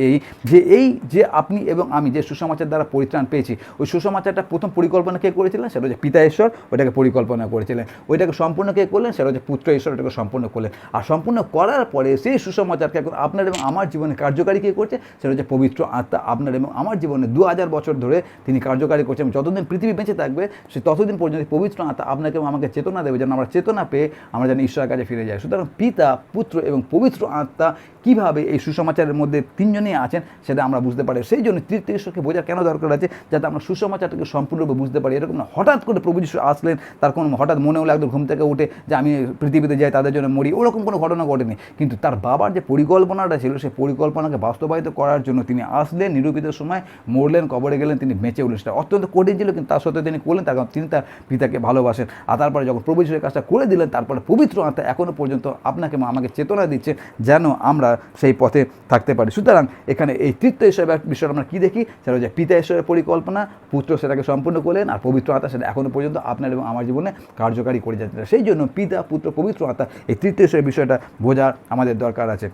এই যে আপনি এবং আমি যে সুসমাচার দ্বারা পরিত্রাণ পেয়েছি, ওই সুসমাচারটা প্রথম পরিকল্পনা কে করেছিলেন? সেটা হচ্ছে পিতা ঈশ্বর, ওইটাকে পরিকল্পনা করেছিলেন। ওইটাকে সম্পূর্ণ কে করলেন? সেটা হচ্ছে পুত্র ঈশ্বর, ওটাকে সম্পূর্ণ করলেন। আর সম্পূর্ণ করার পরে সেই সুসমাচারকে এখন আপনার এবং আমার জীবনে কার্যকারী কে করছে? সেটা হচ্ছে পবিত্র আত্মা আপনার এবং আমার জীবনে 2000 বছর ধরে তিনি কার্যকারী করছেন। যতদিন পৃথিবী বেঁচে থাকবে সে ততদিন পর্যন্ত পবিত্র আত্মা আপনাকে এবং আমাকে চেতনা দেবে, যেন আমরা চেতনা পেয়ে আমরা যেন ঈশ্বরের কাছে ফিরে যাই। সুতরাং পিতা, পুত্র এবং পবিত্র আত্মা কীভাবে এই সুসমাচারের মধ্যে তিনজনই আছেন সেটা আমরা বুঝতে পারি। সেই জন্য তৃতীয় ঈশ্বরকে বোঝার কেন দরকার আছে? যাতে আমরা সুসমাচারটাকে সম্পূর্ণরূপে বুঝতে পারি। এরকম না হঠাৎ করে প্রভু যিশু আসলেন, তার কোনো হঠাৎ মনে হলো একদম ঘুম থেকে উঠে যে আমি পৃথিবীতে যাই তাদের জন্য মরি, ওরকম কোনো ঘটনা ঘটেনি। কিন্তু তার বাবার যে পরিকল্পনাটা ছিল সেই পরিকল্পনাকে বাস্তবায়িত করার জন্য তিনি আসলেন, নিরূপিত সময় মরলেন, কবরে গেলেন, তিনি বেঁচে উঠলেন। সেটা অত্যন্ত কঠিন ছিল, কিন্তু তার সত্ত্বেও তিনি করলেন, তার কারণ তিনি তার পিতাকে ভালোবাসেন। আর তারপরে যখন প্রভু যিশুর কাজটা করে দিলেন, তারপরে পবিত্র আত্মা এখনও পর্যন্ত আপনাকে আমাকে চেতনা দিচ্ছে যেন আমরা সেই পথে থাকতে পারি। সুতরাং এখানে এই তৃতীয় ঈশ্বরের বিষয়টা আমরা কী দেখি? সেটা হচ্ছে পিতা ঈশ্বরের পরিকল্পনা, পুত্র সেটাকে সম্পূর্ণ করলেন, আর পবিত্র আত্মা সেটা এখনও পর্যন্ত আপনার এবং আমার জীবনে কার্যকারী করে যাচ্ছে। সেই জন্য পিতা, পুত্র, পবিত্র আত্মা এই তৃতীয় ঈশ্বরের বিষয়টা বোঝার আমাদের দরকার আছে।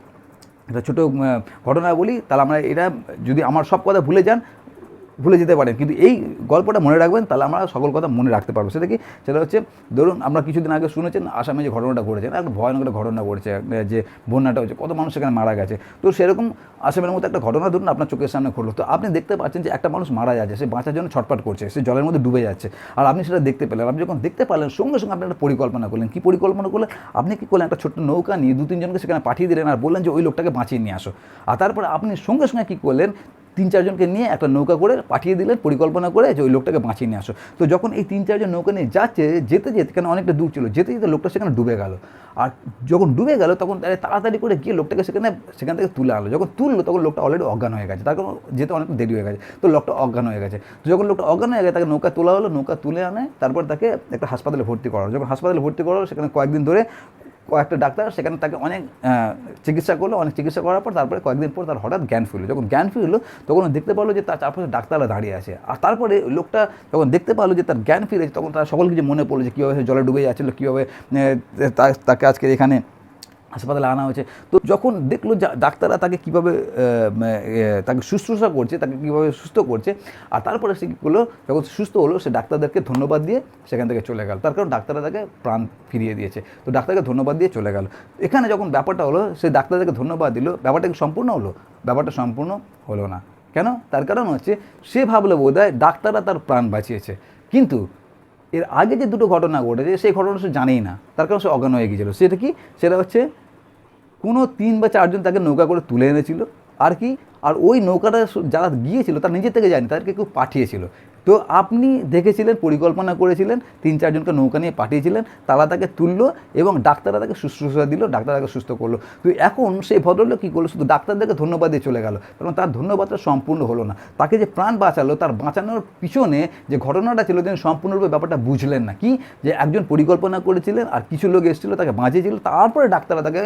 একটা ছোটো ঘটনা বলি, তাহলে আমরা এটা যদি আমার সব কথা ভুলে যেতে পারেন, কিন্তু এই গল্পটা মনে রাখবেন, তাহলে আমরা সকল কথা মনে রাখতে পারবো। সেটা কি? সেটা হচ্ছে ধরুন আমরা কিছুদিন আগে শুনেছেন আসামে যে ঘটনাটা ঘটেছে, একটা ভয়ানক একটা ঘটনা ঘটেছে, যে বন্যাটা হচ্ছে, কত মানুষ সেখানে মারা গেছে। তো সেরকম আসামের মতো একটা ঘটনা ধরুন আপনার চোখের সামনে ঘটলো, তো আপনি দেখতে পাচ্ছেন যে একটা মানুষ মারা যাচ্ছে, সে বাঁচার জন্য ছটফট করছে, সে জলের মধ্যে ডুবে যাচ্ছে, আর আপনি সেটা দেখতে পেলেন। আপনি যখন দেখতে পারলেন সঙ্গে সঙ্গে আপনি একটা পরিকল্পনা করলেন। কী পরিকল্পনা করলেন? আপনি কী করলেন? একটা ছোট্ট নৌকা নিয়ে 2-3 জনকে সেখানে পাঠিয়ে দিলেন, আর বললেন যে ওই লোকটাকে বাঁচিয়ে নিয়ে আসো। আর তারপরে আপনি সঙ্গে সঙ্গে কী করলেন? 3-4 জনকে নিয়ে একটা নৌকা করে পাঠিয়ে দিলেন, পরিকল্পনা করে যে ওই লোকটাকে বাঁচিয়ে নিয়ে আসো। তো যখন এই 3-4 জন নৌকা নিয়ে যেতে কেন অনেকটা দূর ছিল, যেতে লোকটা সেখানে ডুবে গেল। আর যখন ডুবে গেল তখন তাড়াতাড়ি করে গিয়ে লোকটাকে সেখান থেকে তুলে আনলো। যখন তুললো তখন লোকটা অলরেডি অজ্ঞান হয়ে গেছে, তার কারণ যেতে অনেক দেরি হয়ে গেছে, তো লোকটা অজ্ঞান হয়ে গেছে। তো যখন লোকটা অজ্ঞান হয়ে গেছে তাকে নৌকা তোলা হলো, নৌকা তুলে আনে, তারপর তাকে একটা হাসপাতালে ভর্তি করা হলো। যখন হাসপাতালে ভর্তি করা হলো সেখানে কয়েকদিন ধরে কয়েকটা ডাক্তার সেখানে তাকে অনেক চিকিৎসা করলো। অনেক চিকিৎসা করার পর তারপরে কয়েকদিন পর তার হঠাৎ জ্ঞান ফিরলো। যখন জ্ঞান ফিরলো তখন দেখতে পারলো যে তার চারপাশে ডাক্তাররা দাঁড়িয়ে আছে। আর তারপরে লোকটা যখন দেখতে পারলো যে তার জ্ঞান ফিরেছে, তখন তার সকল কিছু মনে পড়লো যে কীভাবে সে জলে ডুবে যাচ্ছিলো, কীভাবে তাকে আজকে এখানে হাসপাতালে আনা হয়েছে। তো যখন দেখলো ডাক্তাররা তাকে কীভাবে তাকে শুশ্রূষা করছে, তাকে কীভাবে সুস্থ করছে, আর তারপরে সে কী করলো, যখন সুস্থ হলো সে ডাক্তারদেরকে ধন্যবাদ দিয়ে সেখান থেকে চলে গেল। তার কারণ ডাক্তাররা তাকে প্রাণ ফিরিয়ে দিয়েছে, তো ডাক্তারকে ধন্যবাদ দিয়ে চলে গেল। এখানে যখন ব্যাপারটা হলো, সে ডাক্তারদেরকে ধন্যবাদ দিল, ব্যাপারটা কি সম্পূর্ণ হলো? ব্যাপারটা সম্পূর্ণ হলো না। কেন? তার কারণ হচ্ছে সে ভাবলো বোধহয় ডাক্তাররা তার প্রাণ বাঁচিয়েছে, কিন্তু এর আগে যে দুটো ঘটনা ঘটেছে সেই ঘটনা সে জানেই না, তার কারণ সে অজ্ঞান হয়ে গিয়েছিল। সেটা কি? সেটা হচ্ছে কোনো 3 বা 4 জন তাকে নৌকা করে তুলে এনেছিল, আর কি, আর ওই নৌকাটা যারা গিয়েছিল তারা নিজে থেকে যায়নি, তাদেরকে কেউ পাঠিয়েছিল। তো আপনি দেখেছিলেন, পরিকল্পনা করেছিলেন, 3-4 জনকে নৌকা নিয়ে পাঠিয়েছিলেন, তারা তাকে তুললো এবং ডাক্তাররা তাকে শুশ্রূষা দিল, ডাক্তার তাকে সুস্থ করলো। তো এখন সেই ভদ্রলোক কী করলো? শুধু ডাক্তারদেরকে ধন্যবাদ দিয়ে চলে গেল, কারণ তার ধন্যবাদটা সম্পূর্ণ হলো না। তাকে যে প্রাণ বাঁচালো, তার বাঁচানোর পিছনে যে ঘটনাটা ছিল তিনি সম্পূর্ণরূপে ব্যাপারটা বুঝলেন না। কি? যে একজন পরিকল্পনা করেছিলেন আর কিছু লোক এসেছিলো, তাকে বাঁচিয়েছিল, তারপরে ডাক্তাররা তাকে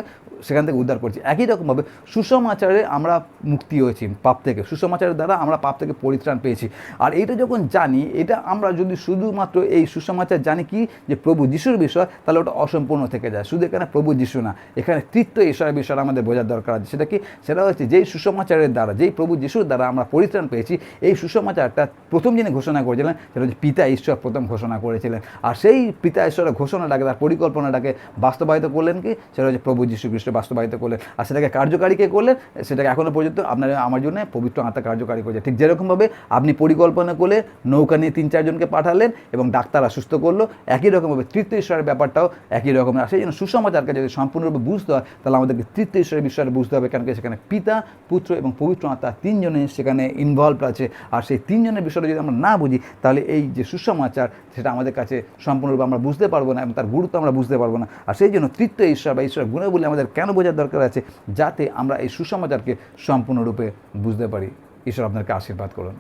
সেখান থেকে উদ্ধার করছে। একই রকমভাবে সুসমাচারে আমরা মুক্তি হয়েছি পাপ থেকে, সুসমাচারের দ্বারা আমরা পাপ থেকে পরিত্রাণ পেয়েছি। আর এইটা যখন জানি, এটা আমরা যদি শুধুমাত্র এই সুসমাচার জানি কি যে প্রভু যিশুর বিষয়, তাহলে ওটা অসম্পূর্ণ থেকে যায়। শুধু এখানে প্রভু যিশু না, এখানে তৃতীয় ঈশ্বরের বিষয় আমাদের বোঝার দরকার আছে। সেটা কি? সেটা হচ্ছে যেই সুসমাচারের দ্বারা, যেই প্রভু যিশুর দ্বারা আমরা পরিত্রাণ পেয়েছি, এই সুসমাচারটা প্রথম যিনি ঘোষণা করেছিলেন সেটা হচ্ছে পিতা ঈশ্বর প্রথম ঘোষণা করেছিলেন। আর সেই পিতা ঈশ্বরের ঘোষণাটাকে, তার পরিকল্পনাটাকে বাস্তবায়িত করলেন কি? সেটা হচ্ছে প্রভু যিশু খ্রিস্ট বাস্তবায়িত করলেন। আর সেটাকে কার্যকারী কে করলেন? সেটাকে এখনও পর্যন্ত আপনার আমার জন্য পবিত্র আত্মা কার্যকারী করেছে। ঠিক যেরকমভাবে আপনি পরিকল্পনা করলে নৌকা নিয়ে 3-4 জনকে পাঠালেন এবং ডাক্তাররা সুস্থ করলো। একই রকমভাবে তৃতীয় ঈশ্বরের ব্যাপারটাও একই রকমের। আর সেই জন্য সুসমাচারকে যদি সম্পূর্ণরূপে বুঝতে হয় তাহলে আমাদেরকে তৃতীয় ঈশ্বরের বিষয়ে বুঝতে হবে, কারণ কি সেখানে পিতা, পুত্র এবং পবিত্র আত্মা 3জনে সেখানে ইনভলভ আছে। আর সেই 3জনের বিষয়টা যদি আমরা না বুঝি তাহলে এই যে সুসমাচার সেটা আমাদের কাছে সম্পূর্ণরূপে আমরা বুঝতে পারবো না এবং তার গুরুত্ব আমরা বুঝতে পারবো না। আর সেই জন্য তৃতীয় ঈশ্বর বা ঈশ্বরের গুণাবলী আমাদের কেন বোঝার দরকার আছে, যাতে আমরা এই সুসমাচারকে সম্পূর্ণরূপে বুঝতে পারি। ঈশ্বর আপনাকে আশীর্বাদ করুন।